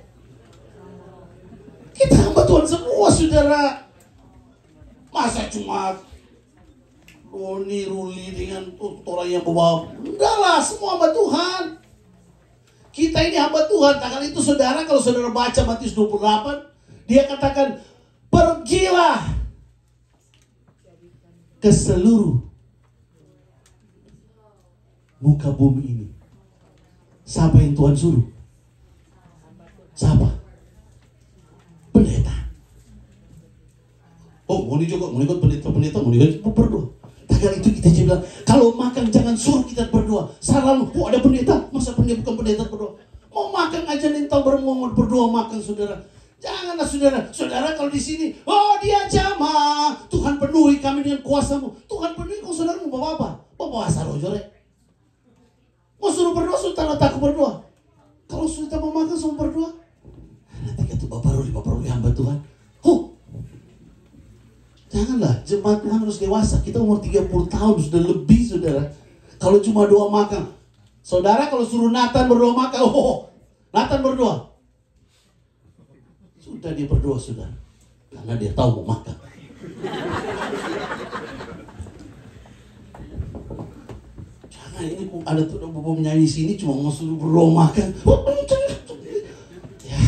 Kita hamba Tuhan semua saudara. Masa cuma Ruli dengan orang yang bawa. Enggak lah, semua hamba Tuhan. Kita ini hamba Tuhan. Takkan itu saudara, kalau saudara baca Matius 28, dia katakan, pergilah ke seluruh muka bumi ini. Siapa yang Tuhan suruh? Siapa? Pendeta. Oh, mau juga, mau ikut pendeta, mau ikut berdoa. Takkan itu kita bilang, kalau makan jangan suruh kita berdoa. Selalu, oh ada pendeta, masa pendeta bukan pendeta berdoa? Mau makan aja nintau berdoa, berdoa makan saudara. Janganlah saudara. Saudara kalau di sini, oh dia jamah, Tuhan penuhi kami dengan kuasa-Mu. Tuhan penuhi kau saudara mau bawa apa? Bawa asal rojore. Mau suruh berdoa, sudah takut berdoa. Kalau sudah mau makan, suruh berdoa. Nanti kata Bapak Ruli hamba Tuhan. Janganlah, jemaat Tuhan harus dewasa. Kita umur 30 tahun, sudah lebih saudara. Kalau cuma doa makan. Saudara kalau suruh Nathan berdoa makan, Nathan berdoa. Sudah dia berdoa saudara. Karena dia tahu mau makan. Jangan, ini ada tuh bapak menyanyi sini cuma mau suruh berdoa makan. Ya.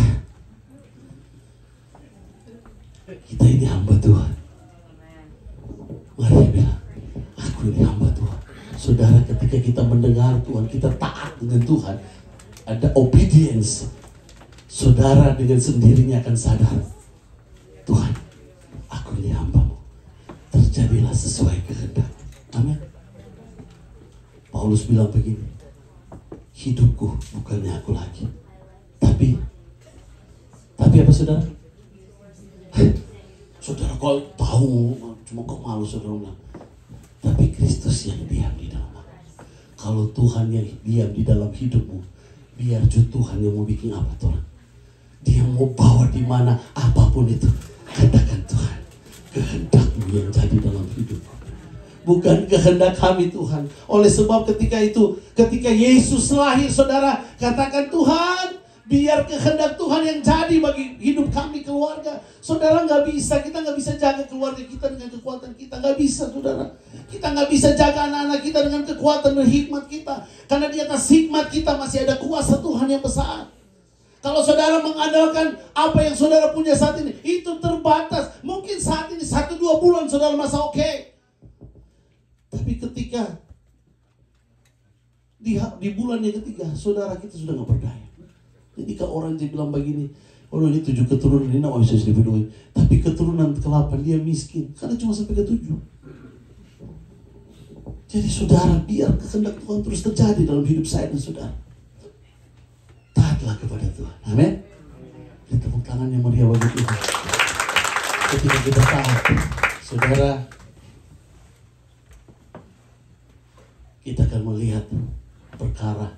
Kita ini hamba Tuhan. Mari bilang, aku ini hamba Tuhan. Saudara, ketika kita mendengar Tuhan, kita taat dengan Tuhan, ada obedience. Saudara dengan sendirinya akan sadar, Tuhan, aku ini hamba-Mu. Terjadilah sesuai kehendak. Amin. Paulus bilang begini, hidupku bukannya aku lagi, tapi apa saudara? Saudara kau tahu, cuma kau malu saudara bilang. Tapi Kristus yang diam di dalam aku. Kalau Tuhan yang diam di dalam hidupmu, biar Tuhan yang mau bikin apa Tuhan. Dia mau bawa di mana apapun itu. Katakan Tuhan, kehendak-Mu yang jadi dalam hidupku. Bukan kehendak kami Tuhan. Oleh sebab ketika Yesus lahir saudara, katakan Tuhan, biar kehendak Tuhan yang jadi bagi hidup kami keluarga. Saudara kita nggak bisa jaga keluarga kita dengan kekuatan kita. Nggak bisa saudara. Kita nggak bisa jaga anak-anak kita dengan kekuatan dan hikmat kita. Karena di atas hikmat kita masih ada kuasa Tuhan yang besar. Kalau saudara mengandalkan apa yang saudara punya saat ini, itu terbatas. Mungkin saat ini 1-2 bulan saudara masa oke. Tapi ketika di bulan yang ketiga, saudara kita sudah nggak berdaya. Jadi kalau orang dia bilang begini, oh ini 7 keturunan ini nggak bisa dibedoin. Tapi keturunan ke-8 dia miskin, karena cuma sampai ke 7. Jadi saudara, biar kehendak Tuhan terus terjadi dalam hidup saya dan saudara. Taatlah kepada Tuhan. Amin. Kita tepuk tangan yang meriah bagi Tuhan. Ketika kita taat, saudara, kita akan melihat perkara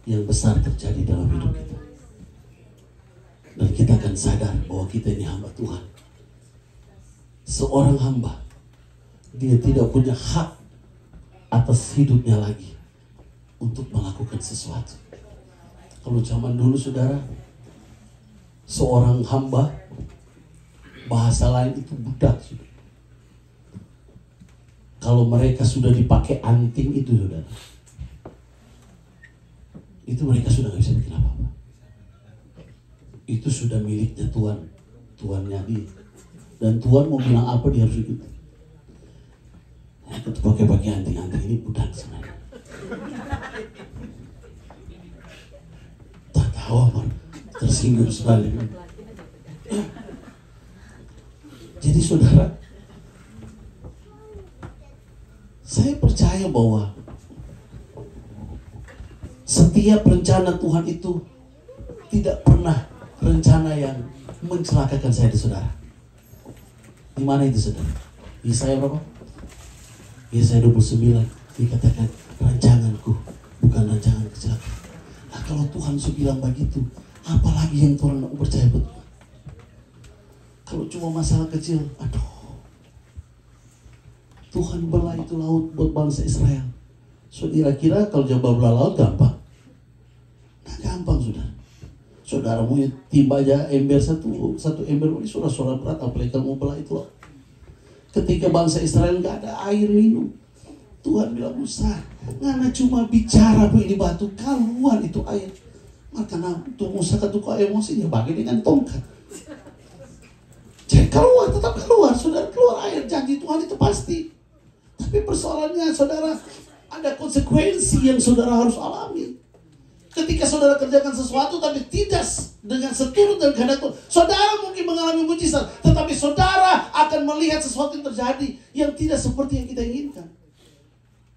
yang besar terjadi dalam hidup kita. Dan kita akan sadar bahwa kita ini hamba Tuhan. Seorang hamba, dia tidak punya hak atas hidupnya lagi untuk melakukan sesuatu. Kalau zaman dulu saudara, seorang hamba bahasa lain itu budak. Saudara. Kalau mereka sudah dipakai anting itu saudara, itu mereka sudah nggak bisa bikin apa-apa. Itu sudah miliknya Tuhan, Tuhannya dia. Dan Tuhan mau bilang apa dia harus ikut. Itu pakai anting-anting ini budak sebenarnya. Tak tahu apa, tersinggung sekali. Jadi saudara, saya percaya bahwa setiap rencana Tuhan itu tidak pernah rencana yang mencelakakan saya dan saudara. Di mana itu saudara? Yesaya berapa? Yesaya 29 dikatakan rancanganku bukan rancangan kecelakaan. Nah kalau Tuhan sudah bilang begitu, apalagi yang Tuhan mau percaya betul? Kalau cuma masalah kecil, aduh. Tuhan belah itu laut buat bangsa Israel. So kira-kira kalau coba belah laut gampang? Nah gampang sudah. Saudara mau timba aja ember satu ember ini sudah berat, apalagi kalau mau belah itu loh. Ketika bangsa Israel nggak ada air minum, Tuhan bilang Musa, ngana cuma bicara bu ini batu keluar itu air. Maka tuh Musa ketuk air Musa bagi dengan tongkat. Jadi keluar, tetap keluar, saudara keluar air janji Tuhan itu pasti. Tapi persoalannya saudara, ada konsekuensi yang saudara harus alami. Ketika saudara kerjakan sesuatu tapi tidak dengan seturut dan kehendak Tuhan, saudara mungkin mengalami mujizat, tetapi saudara akan melihat sesuatu yang terjadi yang tidak seperti yang kita inginkan.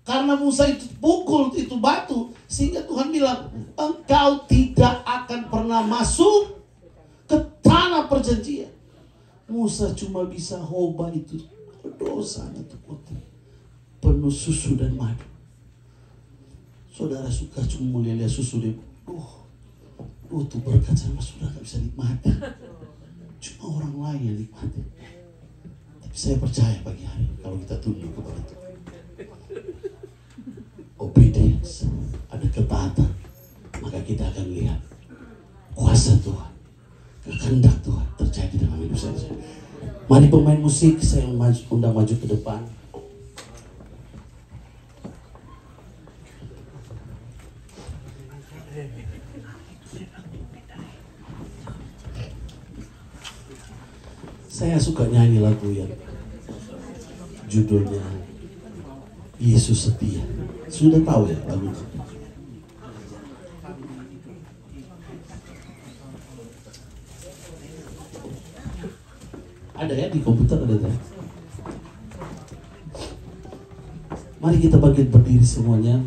Karena Musa itu pukul itu batu, sehingga Tuhan bilang, engkau tidak akan pernah masuk ke tanah perjanjian. Musa cuma bisa hoba itu dosa itu kota penuh susu dan madu. Saudara suka cuma melihat susu deh, tuh berkat sama saudara gak bisa nikmati. Cuma orang lain yang nikmati. Tapi saya percaya pagi hari kalau kita tunduk kepada Tuhan, obedience, ada ketaatan, maka kita akan lihat kuasa Tuhan, kehendak Tuhan terjadi dalam hidup saya. Mari pemain musik saya undang maju ke depan. Saya suka nyanyi lagu yang judulnya Yesus Setia. Sudah tahu ya lagu itu? Ada ya di komputer ada ya. Mari kita bangkit berdiri semuanya.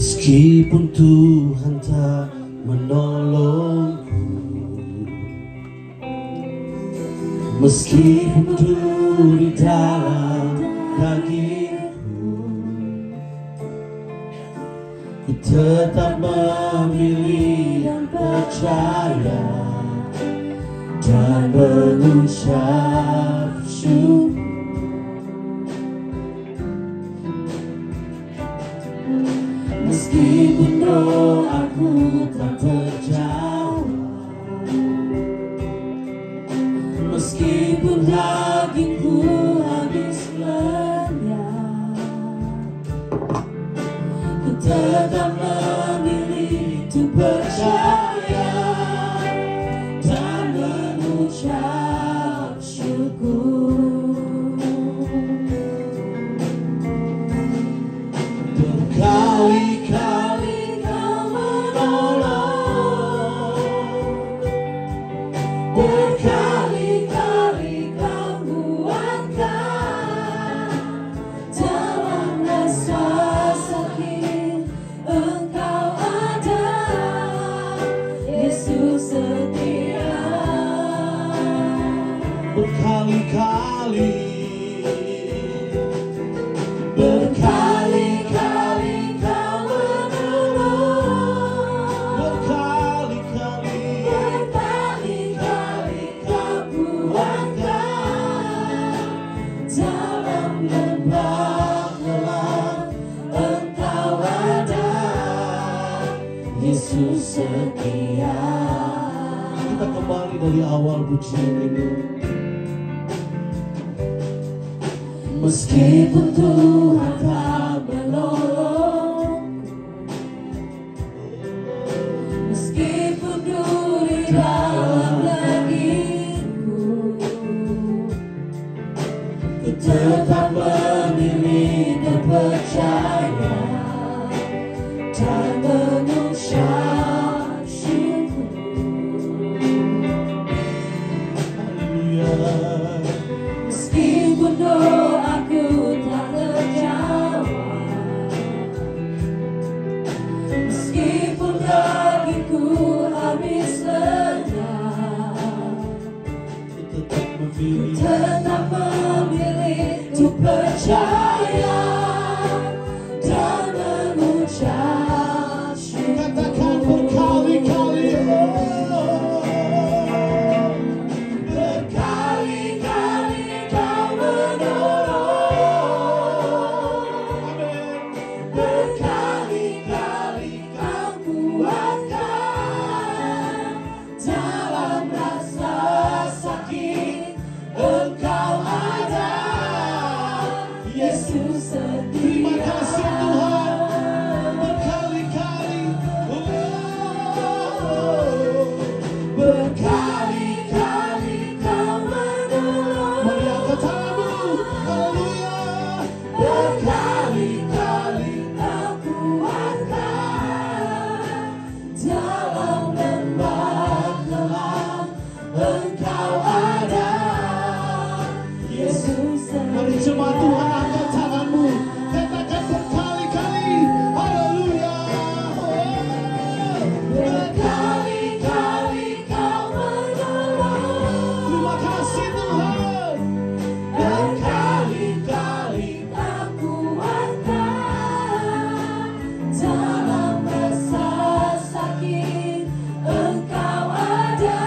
Meskipun Tuhan tak menolongku, meskipun duri dalam dagingku, ku tetap memilih dan percaya dan mengucap syukur. Meskipun doaku tak terjawab, meskipun dagingku habis lenyap, ku tetap memilih untuk percaya dan mengucap syukur. Berkali-kali Kau menolong, berkali-kali Kau kuatkan dalam rasa sakit. Engkau ada, Yesus setia. Berkali-kali Kau menolong, dari awal pujian ini. Meskipun Tuhan tak menolong, meskipun duri dalam dagingku, ku tetap memilih dan percaya dan mengucap syukur. Meskipun doaku tak terjawab, meskipun dagingku habis lenyap, ku tetap memilih untuk percaya dan mengucap syukur. Katakan berkali-kali, Berkali-kali Kau menolong, berkali-kali Kau kuatkan, dalam rasa sakit Engkau ada, Yesus setia. terima kasih Tuhan. Berkali-kali, Berkali-kali Kau menolong, mari angkat tanganmu, haleluya. berkali-kali Kau kuatkan, dalam lembah gelap Engkau ada, Yesus Mari jemaat Tuhan angkat tanganmu, katakan berkali-kali, haleluya. berkali-kali Kau menolong, Terima kasih Tuhan. berkali-kali Kau kuatkan, dalam rasa sakit Engkau ada,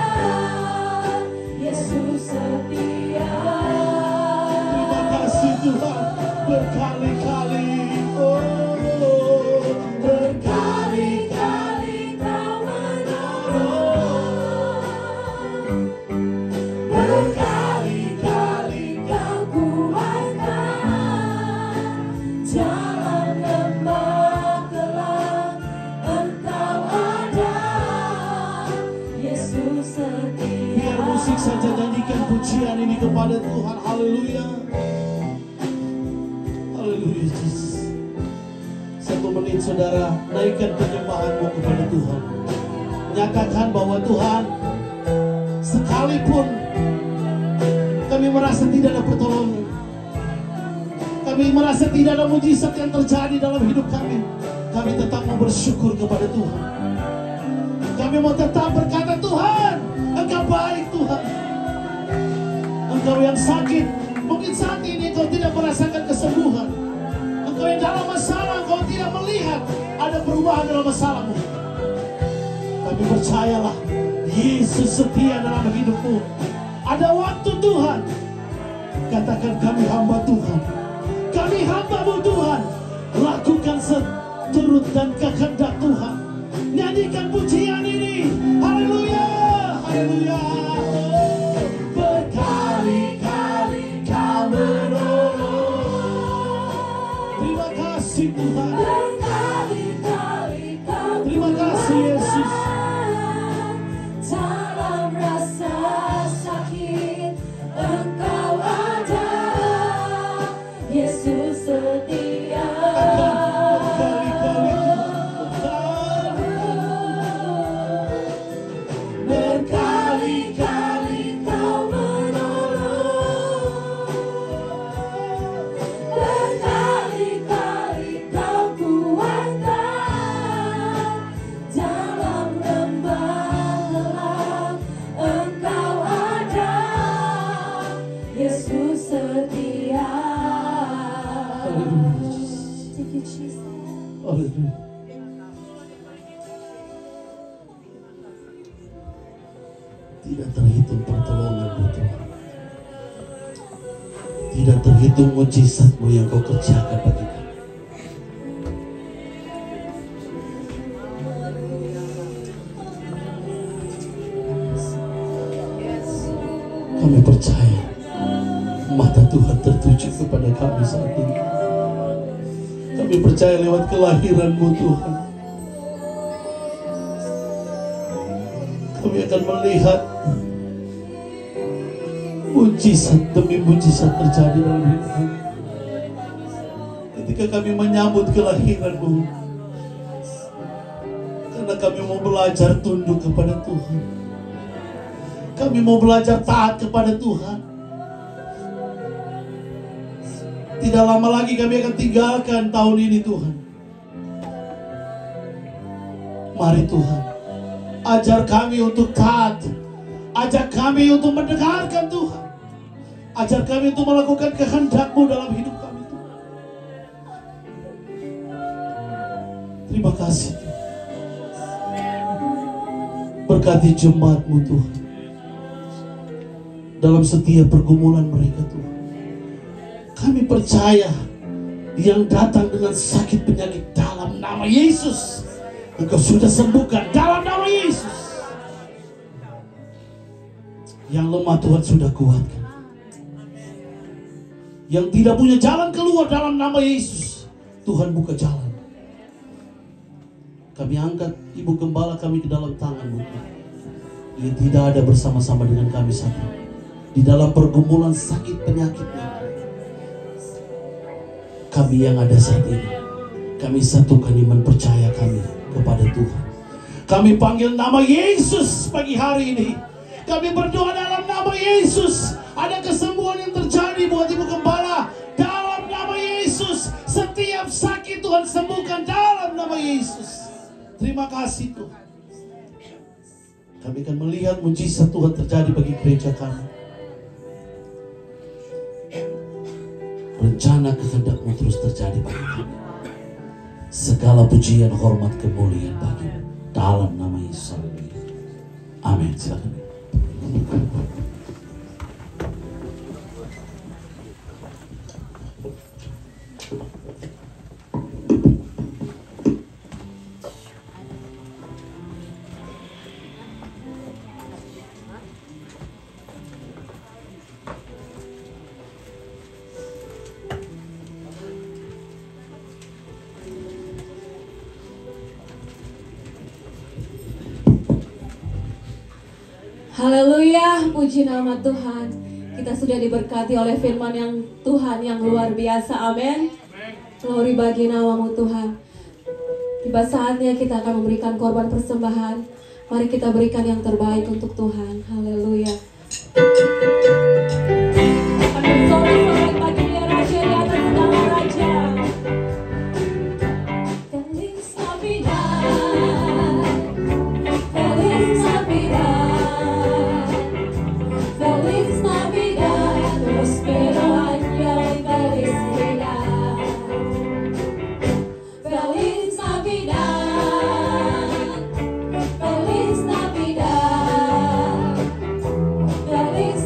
Yesus setia. Terima kasih Tuhan. Berkali-kali, Berkali-kali Kau menolong, berkali-kali Kau kuatkan, dalam lembah gelap Engkau ada, Yesus setia. biar musik saja nyanyikan pujian ini kepada Tuhan. Haleluya. Haleluya Yesus. 1 menit saudara, naikkan penyembahanmu kepada Tuhan. Nyatakan bahwa Tuhan, sekalipun kami merasa tidak ada pertolongan, kami merasa tidak ada mujizat yang terjadi dalam hidup kami tetap mau bersyukur kepada Tuhan. Kami mau tetap berkata, Tuhan, Engkau baik Tuhan. Engkau yang sakit, mungkin saat ini Engkau tidak merasakan kesembuhan. Engkau yang dalam masalah, Engkau tidak melihat ada perubahan dalam masalahmu. Tapi percayalah, Yesus setia dalam hidupmu. Ada waktu Tuhan. Katakan, kami hamba Tuhan. Kami hamba-Mu Tuhan. Lakukan seturut dan kehendak Tuhan. Nyanyikan pujian ini. Haleluya, haleluya. Berkali-kali Kau menolong, Terima kasih Tuhan. berkali-kali Kau Terima kasih Yesus. kuatkan, dalam rasa sakit Engkau ada, Yesus setia. Berkali-kali Kau menolong, berkali-kali Kau kuatkan, dalam lembah gelap Engkau ada, Yesus setia. Thank you, Jesus. Haleluya. Tidak terhitung pertolonganmu Tuhan. Tidak terhitung mujizatmu yang Kau kerjakan bagi kami. Kami percaya mata Tuhan tertuju kepada kami saat ini. Kami percaya lewat kelahiran-Mu Tuhan, kami akan melihat mujizat demi mujizat terjadi dalam hidup kami. Ketika kami menyambut kelahiran-Mu, karena kami mau belajar tunduk kepada Tuhan, kami mau belajar taat kepada Tuhan. Tidak lama lagi kami akan tinggalkan tahun ini Tuhan. Mari Tuhan, ajar kami untuk taat, ajar kami untuk mendengarkan Tuhan, ajar kami untuk melakukan kehendak-Mu dalam hidup kami Tuhan. Terima kasih Tuhan. Berkati jemaat-Mu Tuhan dalam setiap pergumulan mereka Tuhan. Kami percaya yang datang dengan sakit penyakit dalam nama Yesus, Engkau sudah sembuhkan dalam nama Yesus. Yang lemah Tuhan sudah kuatkan. Yang tidak punya jalan keluar dalam nama Yesus, Tuhan buka jalan. Kami angkat Ibu Gembala kami ke dalam tangan-Mu. Dia tidak ada bersama-sama dengan kami saat ini di dalam pergumulan sakit penyakitnya. Kami yang ada saat ini, kami satukan iman percaya kami kepada Tuhan. Kami panggil nama Yesus pagi hari ini. Kami berdoa dalam nama Yesus. Ada kesembuhan yang terjadi buat Ibu Gembala dalam nama Yesus. Setiap sakit Tuhan sembuhkan dalam nama Yesus. Terima kasih Tuhan. Kami akan melihat mujizat Tuhan terjadi bagi gereja kami. Rencana kehendak-Mu terus terjadi bagi kami. Segala pujian, hormat, kemuliaan bagi-Mu dalam nama Yesus. Amin. Silakan. Haleluya, puji nama Tuhan. Kita sudah diberkati oleh firman yang Tuhan yang luar biasa, amin. Glory bagi nama-Mu Tuhan. Tiba saatnya kita akan memberikan korban persembahan. Mari kita berikan yang terbaik untuk Tuhan. Haleluya. Akan bersorak-sorak bagi Dia Raja di atas segala raja. Feliz Navidad, Feliz Navidad. Feliz Navidad, prospero año y felicidad. Feliz Navidad, Feliz Navidad, Feliz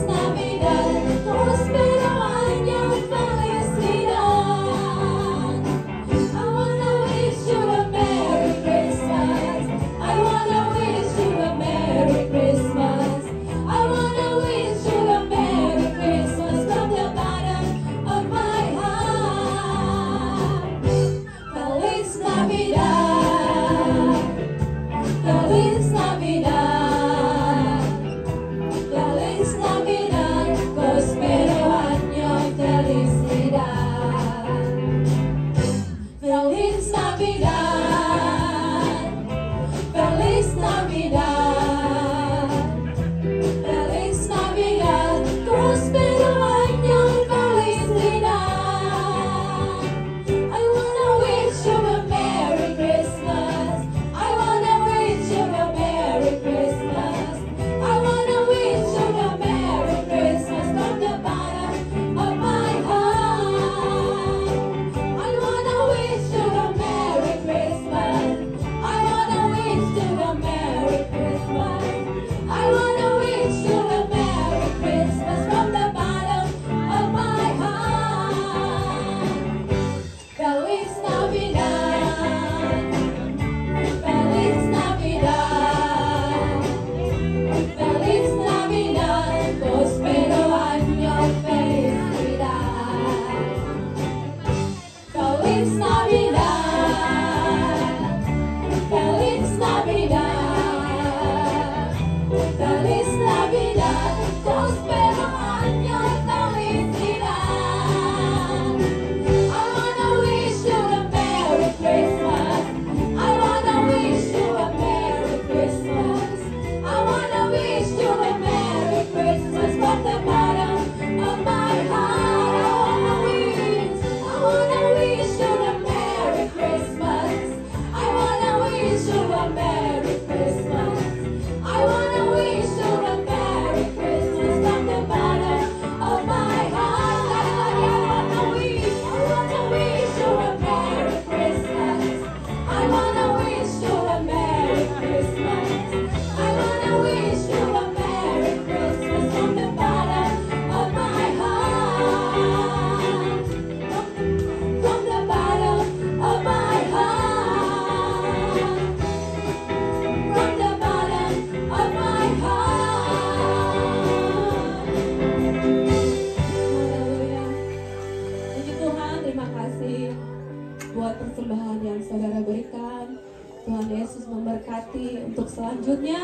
selanjutnya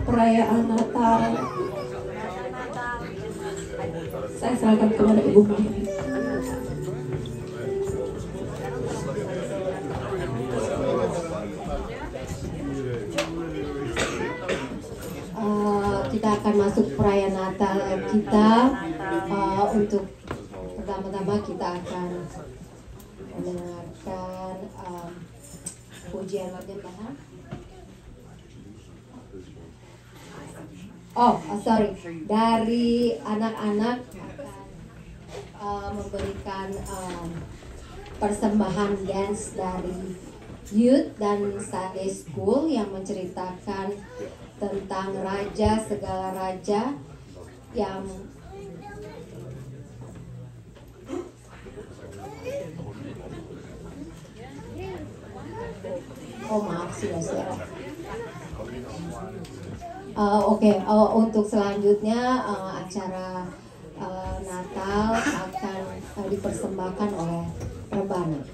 perayaan Natal. Saya serahkan kepada Ibu Mary. Kita akan masuk perayaan Natal kita. Untuk pertama-tama kita akan mendengarkan pujian Marjana. Sorry, dari anak-anak akan memberikan persembahan dance dari youth dan Sunday School yang menceritakan tentang raja, segala raja yang maaf sudah. Untuk selanjutnya acara Natal akan dipersembahkan oleh Rebana.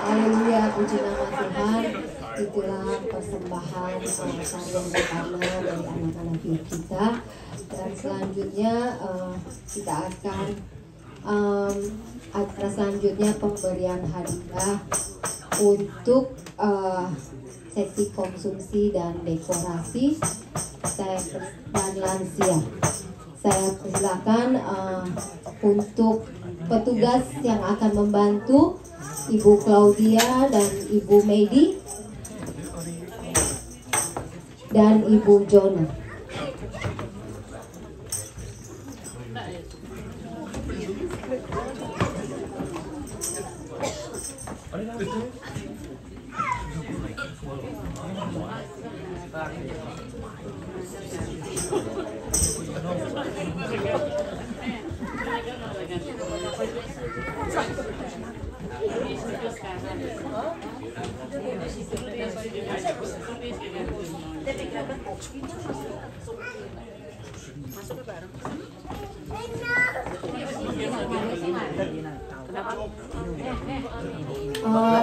Haleluya, puji nama Tuhan. Itulah persembahan tarian bersama dari anak-anak kita. Dan selanjutnya kita akan acara selanjutnya pemberian hadiah untuk sesi konsumsi dan dekorasi dan lansia. Saya persilakan untuk petugas yang akan membantu Ibu Claudia dan Ibu Medi dan Ibu Jona.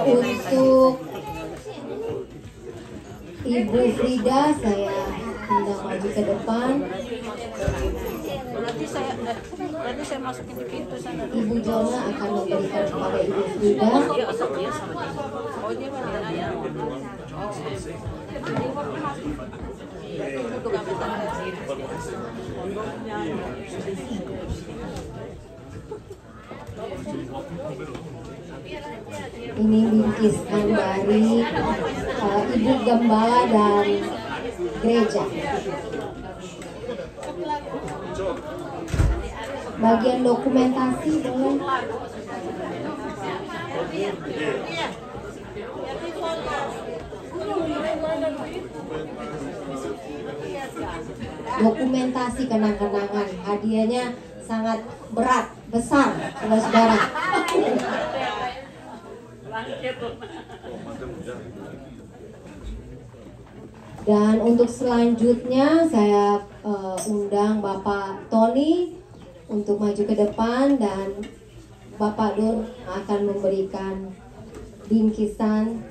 Untuk Ibu Frida saya hendak maju ke depan. Berarti saya masukin di pintu sana. Ibu Jona akan memberikan kepada Ibu Frida. Oh, dia mana ya? Ini bingkiskan dari Ibu Gembala dan gereja. Bagian dokumentasi boleh. Dokumentasi kenang-kenangan, hadiahnya sangat berat, besar, saudara-saudara. Dan untuk selanjutnya saya undang Bapak Tony untuk maju ke depan dan Bapak Dur akan memberikan bingkisan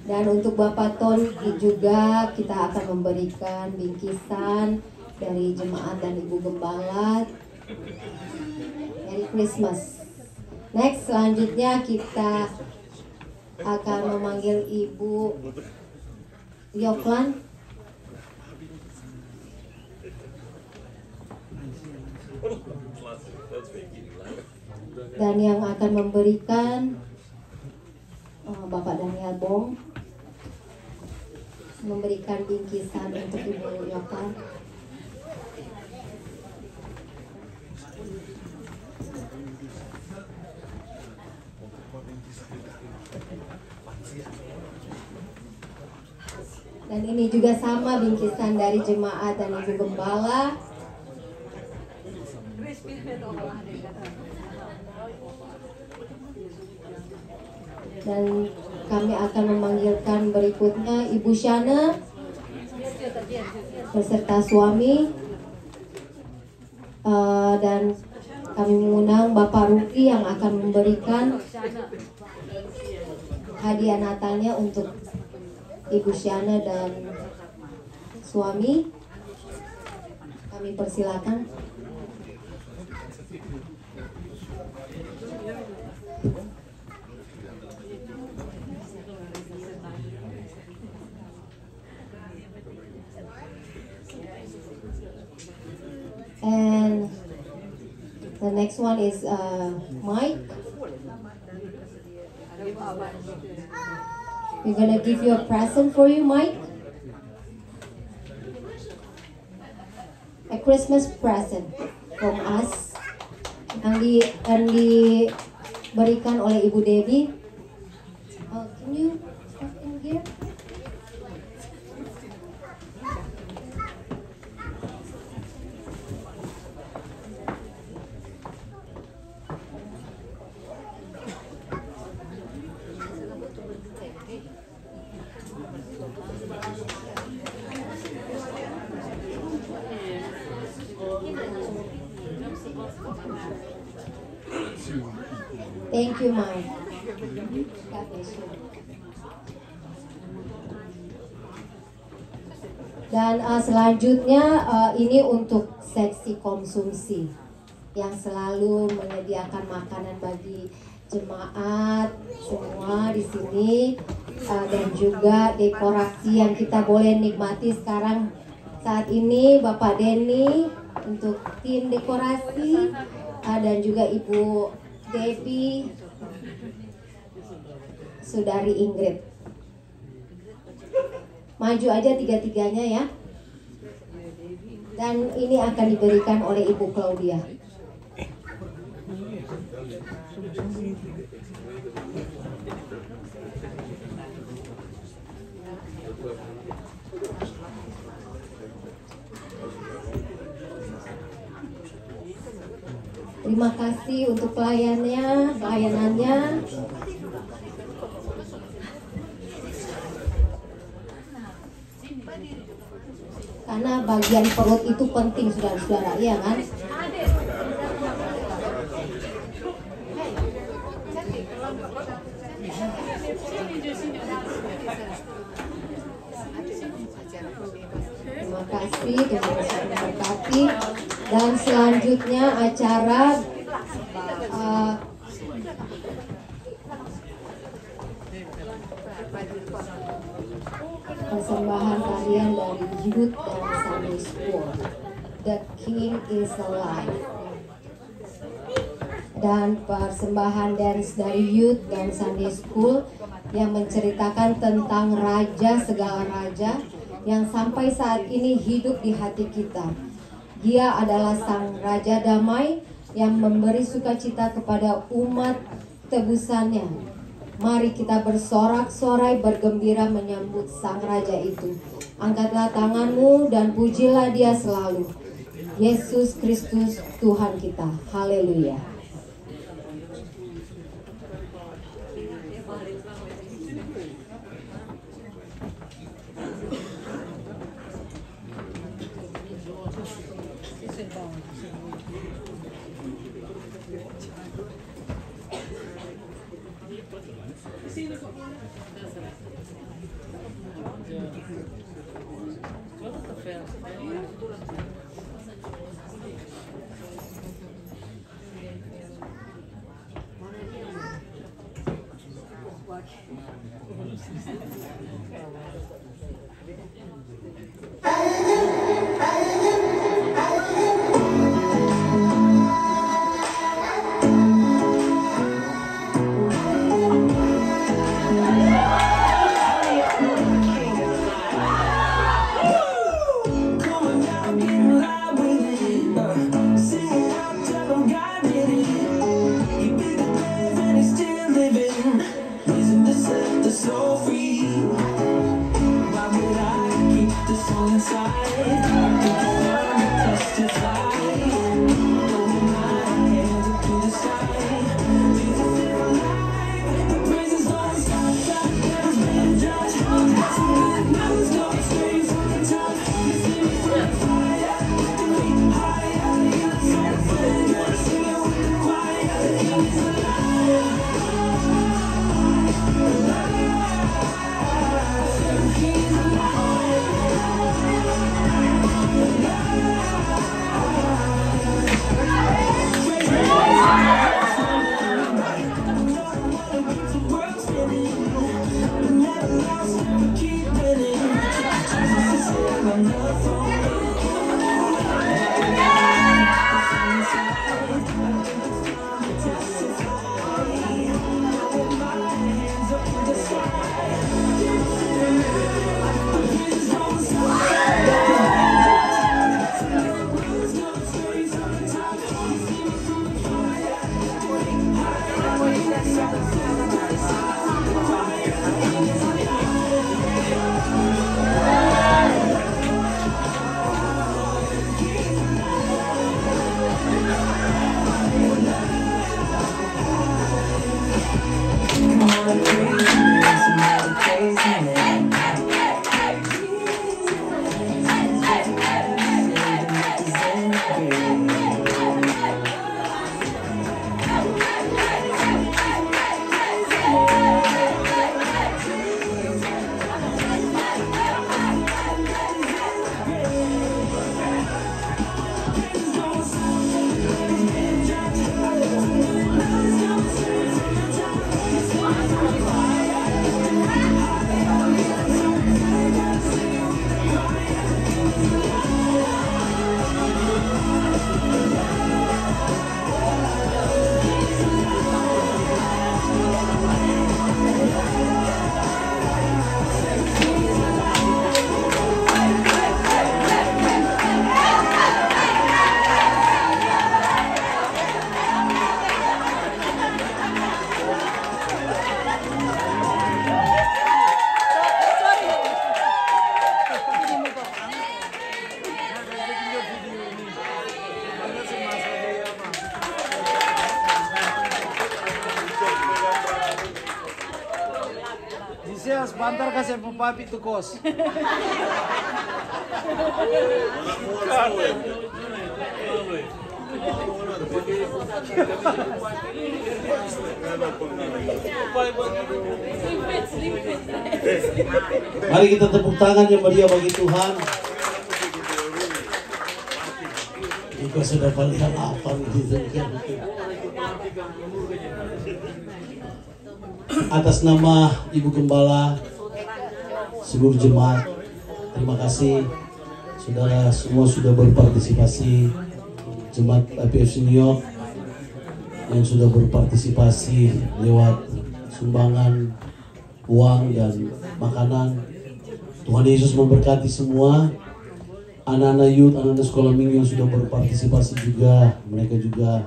dan untuk Bapak Tony juga kita akan memberikan bingkisan dari jemaat dan Ibu Gembala. Merry Christmas. Next, selanjutnya kita akan memanggil Ibu Yoklan. Dan yang akan memberikan Bapak Daniel Bong memberikan bingkisan untuk Ibu Yoklan. Dan ini juga sama bingkisan dari jemaat dan Ibu Gembala. Dan kami akan memanggilkan berikutnya Ibu Shana beserta suami, dan kami mengundang Bapak Ruki yang akan memberikan hadiah Natalnya untuk Ibu Shana dan suami. Kami persilakan. And the next one is Mike. We're gonna give you a present for you, Mike. A Christmas present from us yang diberikan oleh Ibu Debbie. Can you step in here? you, Mike. God bless you. Dan selanjutnya ini untuk seksi konsumsi yang selalu menyediakan makanan bagi jemaat semua di sini, dan juga dekorasi yang kita boleh nikmati sekarang saat ini. Bapak Denny untuk tim dekorasi, dan juga Ibu Debbie, Saudari Ingrid. Maju aja tiga-tiganya ya. Dan ini akan diberikan oleh Ibu Claudia. Terima kasih untuk pelayanannya. Karena bagian perut itu penting, saudara-saudara, iya kan? Terima kasih, Tuhan memberkati. Dan selanjutnya acara persembahan tarian dari Youth dan Sunday School, The King is Alive. Dan persembahan dance dari Youth dan Sunday School yang menceritakan tentang raja segala raja yang sampai saat ini hidup di hati kita. Dia adalah sang raja damai yang memberi sukacita kepada umat tebusannya. Mari kita bersorak-sorai bergembira menyambut sang raja itu. Angkatlah tanganmu dan pujilah dia selalu. Yesus Kristus Tuhan kita. Haleluya. Pantar kasih papi tu kos. Mari kita tepuk tangan yang meriah bagi Tuhan. Jika sudah melihat apa gitu. Atas nama Ibu Gembala, seluruh jemaat, terima kasih saudara semua sudah berpartisipasi. Jemaat IPFC New York yang sudah berpartisipasi lewat sumbangan uang dan makanan. Tuhan Yesus memberkati semua. Anak-anak youth, anak-anak sekolah minggu yang sudah berpartisipasi juga, mereka juga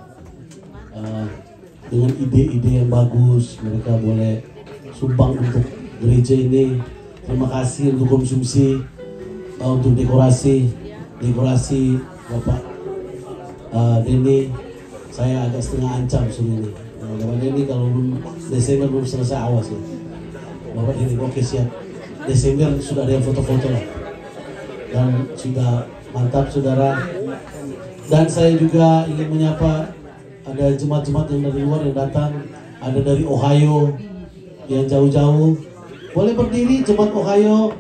dengan ide-ide yang bagus, mereka boleh sumbang untuk gereja ini. Terima kasih untuk konsumsi, untuk dekorasi Bapak Denny. Saya agak setengah ancam soal ini. Bapak Denny kalau Desember belum selesai, awas ya. Bapak Denny, oke siap. Desember sudah ada yang foto-foto lah. Dan sudah mantap saudara. Dan saya juga ingin menyapa ada jemaat-jemaat yang dari luar yang datang. Ada dari Ohio yang jauh-jauh. Boleh berdiri jemaat Ohio.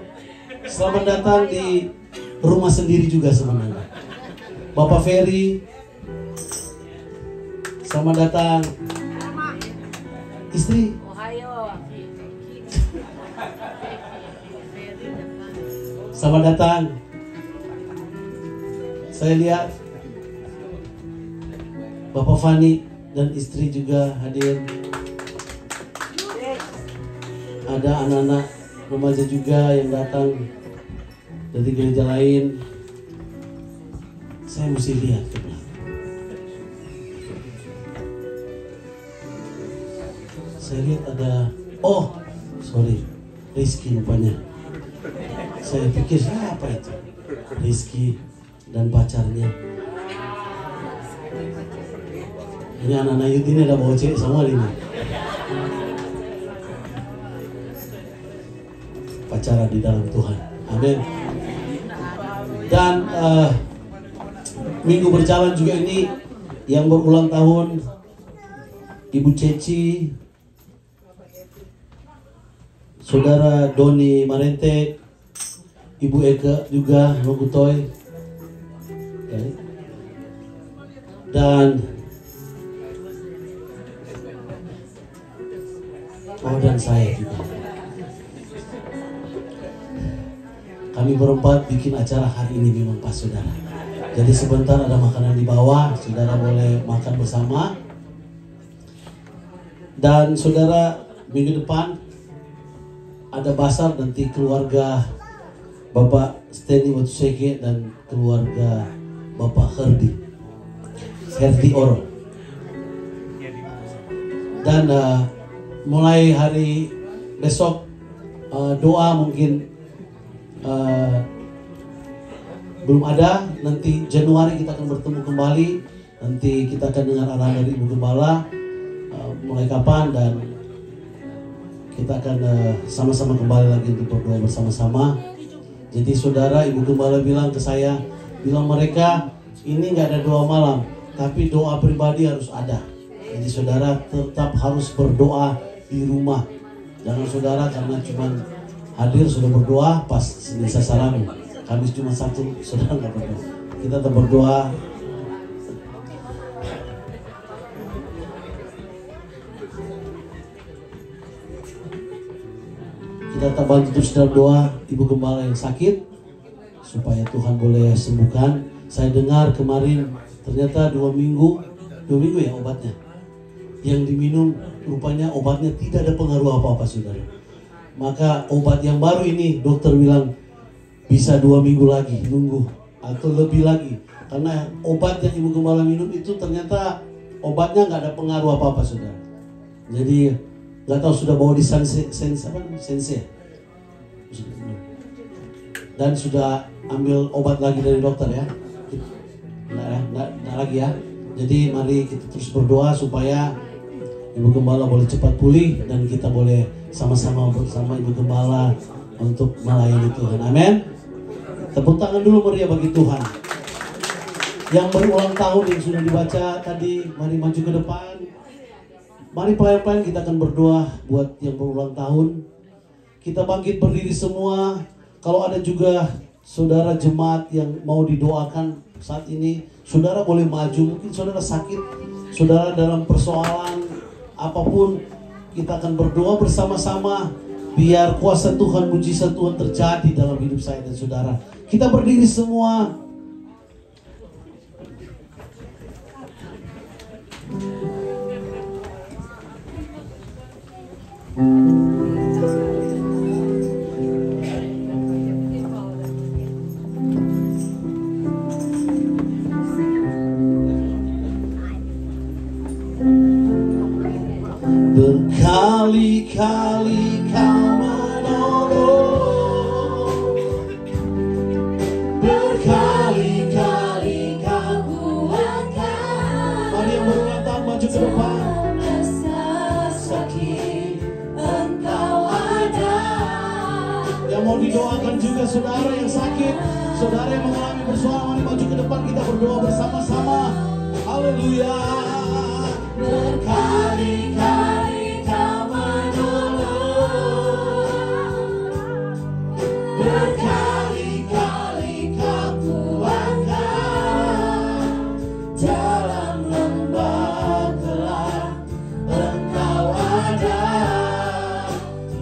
Selamat datang di rumah sendiri juga sebenarnya. Bapak Ferry, selamat datang. Istri selamat datang. Saya lihat Bapak Fani dan istri juga hadir. Ada anak-anak remaja juga yang datang dari gereja lain. Saya mesti lihat ke belakang. Saya lihat ada, Rizky rupanya. Saya pikir siapa itu? Rizky dan pacarnya. Ini anak-anak youth ini ada bawa cewek semua ini. Pacaran di dalam Tuhan. Amin. Dan minggu berjalan juga ini yang berulang tahun Ibu Ceci, Saudara Doni Marente, Ibu Eka juga Logutoy, dan dan saya juga. Kami berempat bikin acara hari ini memang pas saudara. Jadi sebentar ada makanan di bawah, saudara boleh makan bersama. Dan saudara minggu depan ada basar nanti keluarga Bapak Steny Watuseke dan keluarga Bapak Herdi Oro. Dan mulai hari besok doa mungkin belum ada. Nanti Januari kita akan bertemu kembali. Nanti kita akan dengar arahan dari Ibu Gembala mulai kapan, dan kita akan sama-sama kembali lagi untuk berdoa bersama-sama. Jadi saudara, Ibu Gembala bilang ke saya, bilang mereka ini nggak ada doa malam, tapi doa pribadi harus ada. Jadi saudara tetap harus berdoa di rumah. Jangan saudara karena cuma hadir sudah berdoa pas Selasa Salam, Kamis cuma Sabtu saudara nggak berdoa. Kita tetap berdoa. Kita tetap bantu terus dalam doa Ibu Gembala yang sakit supaya Tuhan boleh sembuhkan. Saya dengar kemarin ternyata 2 minggu ya obatnya yang diminum, rupanya obatnya tidak ada pengaruh apa-apa saudara. Maka obat yang baru ini dokter bilang bisa 2 minggu lagi nunggu atau lebih lagi, karena obat yang Ibu Gembala minum itu ternyata obatnya nggak ada pengaruh apa-apa saudara. Jadi nggak tahu sudah bawa di sense dan sudah ambil obat lagi dari dokter ya. Nggak lagi ya. Jadi mari kita terus berdoa supaya Ibu Gembala boleh cepat pulih dan kita boleh sama-sama bersama Ibu Gembala untuk melayani Tuhan. Amin. Tepuk tangan dulu meriah bagi Tuhan. Yang berulang tahun yang sudah dibaca tadi, mari maju ke depan. Mari pelan-pelan kita akan berdoa buat yang berulang tahun. Kita bangkit berdiri semua. Kalau ada juga saudara jemaat yang mau didoakan saat ini, saudara boleh maju. Mungkin saudara sakit, saudara dalam persoalan apapun, kita akan berdoa bersama-sama biar kuasa Tuhan, mujizat Tuhan terjadi dalam hidup saya dan saudara. Kita berdiri semua. Berkali-kali Kau menolong, berkali-kali Kau kuatkan. Mari yang berulang tahun maju ke depan. Sakit Engkau ada. Yang mau didoakan juga saudara yang sakit, saudara yang mengalami persoalan, mari maju ke depan, kita berdoa bersama-sama. Haleluya. Berkali-kali Kau menolong, berkali-kali Kau kuatkan. Dalam lembah gelap Engkau ada,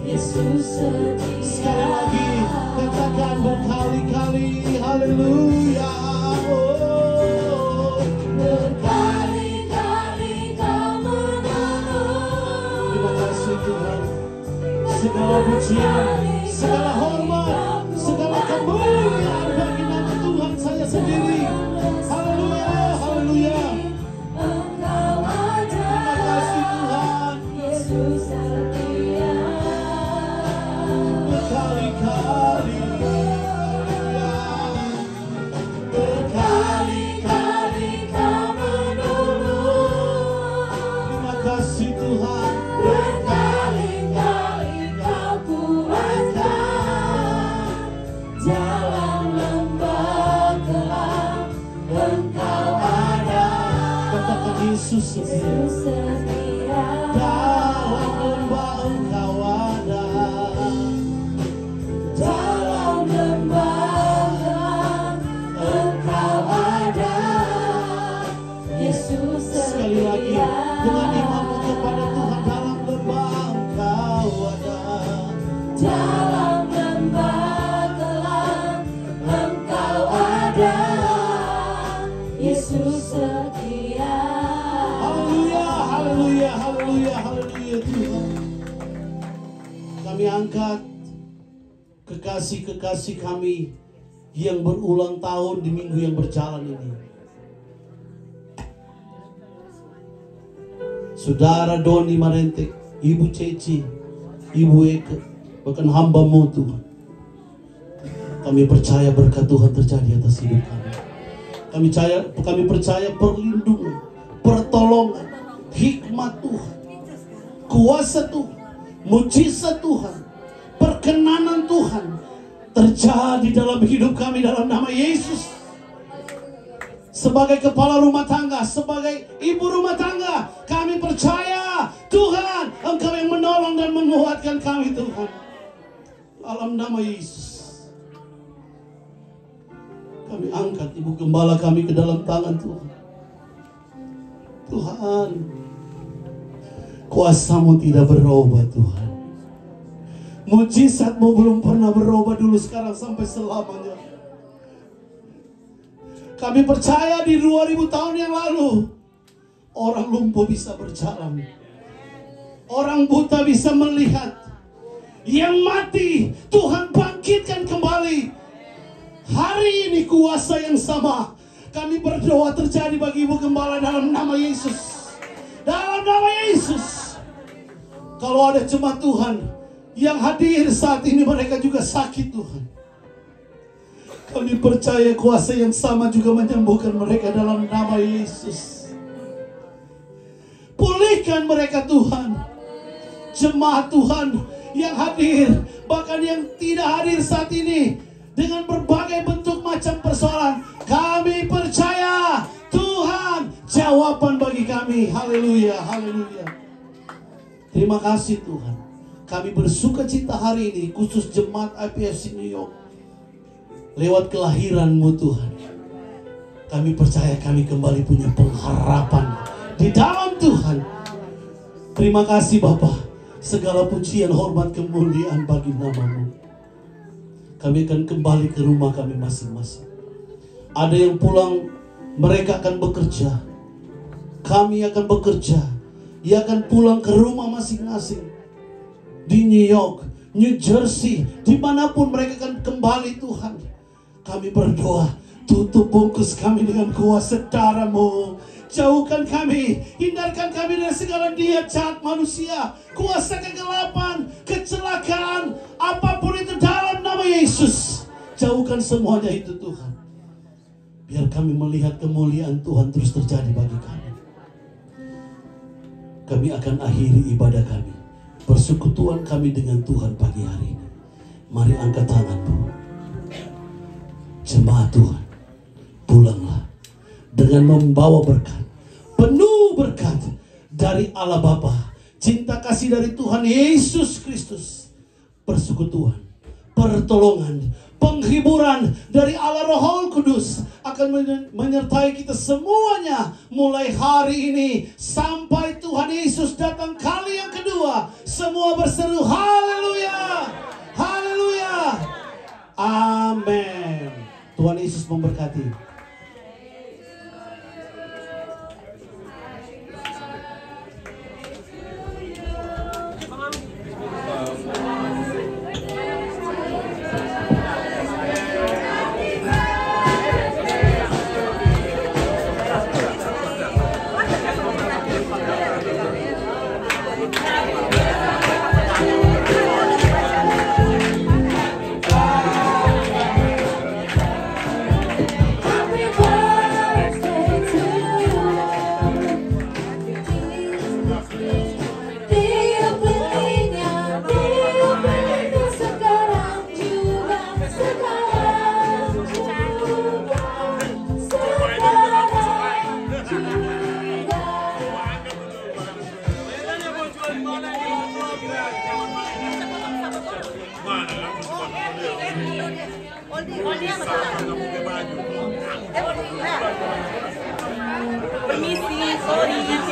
Yesus setia. Sekali lagi katakan berkali-kali, haleluya. Oh, berkali-kali Kau menolong. Terima kasih Tuhan. Segala pujian, segala hormat, segala kemuliaan bagi nama Tuhan saya sendiri. Haleluya, haleluya. Engkau ada. Terima kasih Tuhan. Yesus setia. Berkali-kali, berkali-kali Kau menolong. Terima kasih Tuhan. Berkali-kali Kau kuatkan. Dalam lembah gelap Engkau ada. Katakan Yesus setia. Dalam lembah Engkau ada. Dalam lembah gelap Engkau ada. Yesus setia. Sekali lagi dengan imanmu kepada Tuhan, dalam lembah Engkau ada. Dalam lembah gelap Engkau ada. Yesus setia. Haleluya, haleluya, haleluya, haleluya Tuhan. Kami angkat kekasih-kekasih kami yang berulang tahun di minggu yang berjalan ini. Saudara Doni Marentek, Ibu Ceci, Ibu Eke, bahkan hamba-Mu Tuhan. Kami percaya berkat Tuhan terjadi atas hidup kami. Kami percaya perlindungan, pertolongan, hikmat Tuhan, kuasa Tuhan, mujizat Tuhan, perkenanan Tuhan terjadi dalam hidup kami dalam nama Yesus. Sebagai kepala rumah tangga, sebagai ibu rumah tangga, kami percaya Tuhan, Engkau yang menolong dan menguatkan kami Tuhan. Dalam nama Yesus. Kami angkat Ibu Gembala kami ke dalam tangan Tuhan. Tuhan, kuasa-Mu tidak berubah Tuhan. Mujizat-Mu belum pernah berubah dulu, sekarang sampai selamanya. Kami percaya di 2000 tahun yang lalu orang lumpuh bisa berjalan, orang buta bisa melihat, yang mati Tuhan bangkitkan kembali. Hari ini kuasa yang sama kami berdoa terjadi bagi Ibu Gembala dalam nama Yesus. Dalam nama Yesus. Kalau ada jemaat Tuhan yang hadir saat ini, mereka juga sakit Tuhan, kami percaya kuasa yang sama juga menyembuhkan mereka dalam nama Yesus. Pulihkan mereka Tuhan. Jemaat Tuhan yang hadir, bahkan yang tidak hadir saat ini, dengan berbagai bentuk macam persoalan, kami percaya Tuhan jawaban bagi kami. Haleluya, haleluya. Terima kasih Tuhan. Kami bersuka cita hari ini, khusus jemaat IPFC New York, lewat kelahiran-Mu Tuhan. Kami percaya kami kembali punya pengharapan di dalam Tuhan. Terima kasih Bapa. Segala pujian, hormat, kemuliaan bagi nama-Mu. Kami akan kembali ke rumah kami masing-masing. Ada yang pulang, mereka akan bekerja. Kami akan bekerja. Ia akan pulang ke rumah masing-masing. Di New York, New Jersey, dimanapun mereka akan kembali Tuhan. Kami berdoa, tutup bungkus kami dengan kuasa darah-Mu. Jauhkan kami, hindarkan kami dari segala niat jahat manusia, kuasa kegelapan, kecelakaan, apapun itu dalam nama Yesus. Jauhkan semuanya itu Tuhan. Biar kami melihat kemuliaan Tuhan terus terjadi bagi kami. Kami akan akhiri ibadah kami, persekutuan kami dengan Tuhan pagi hari ini. Mari angkat tanganmu. Jemaat Tuhan, pulanglah dengan membawa berkat, penuh berkat dari Allah Bapa, cinta kasih dari Tuhan Yesus Kristus, persekutuan, pertolongan, penghiburan dari Allah Roh Kudus akan menyertai kita semuanya mulai hari ini sampai Tuhan Yesus datang kali yang kedua. Semua berseru haleluya, haleluya, amin. Tuhan Yesus memberkati. Permisi, sorry.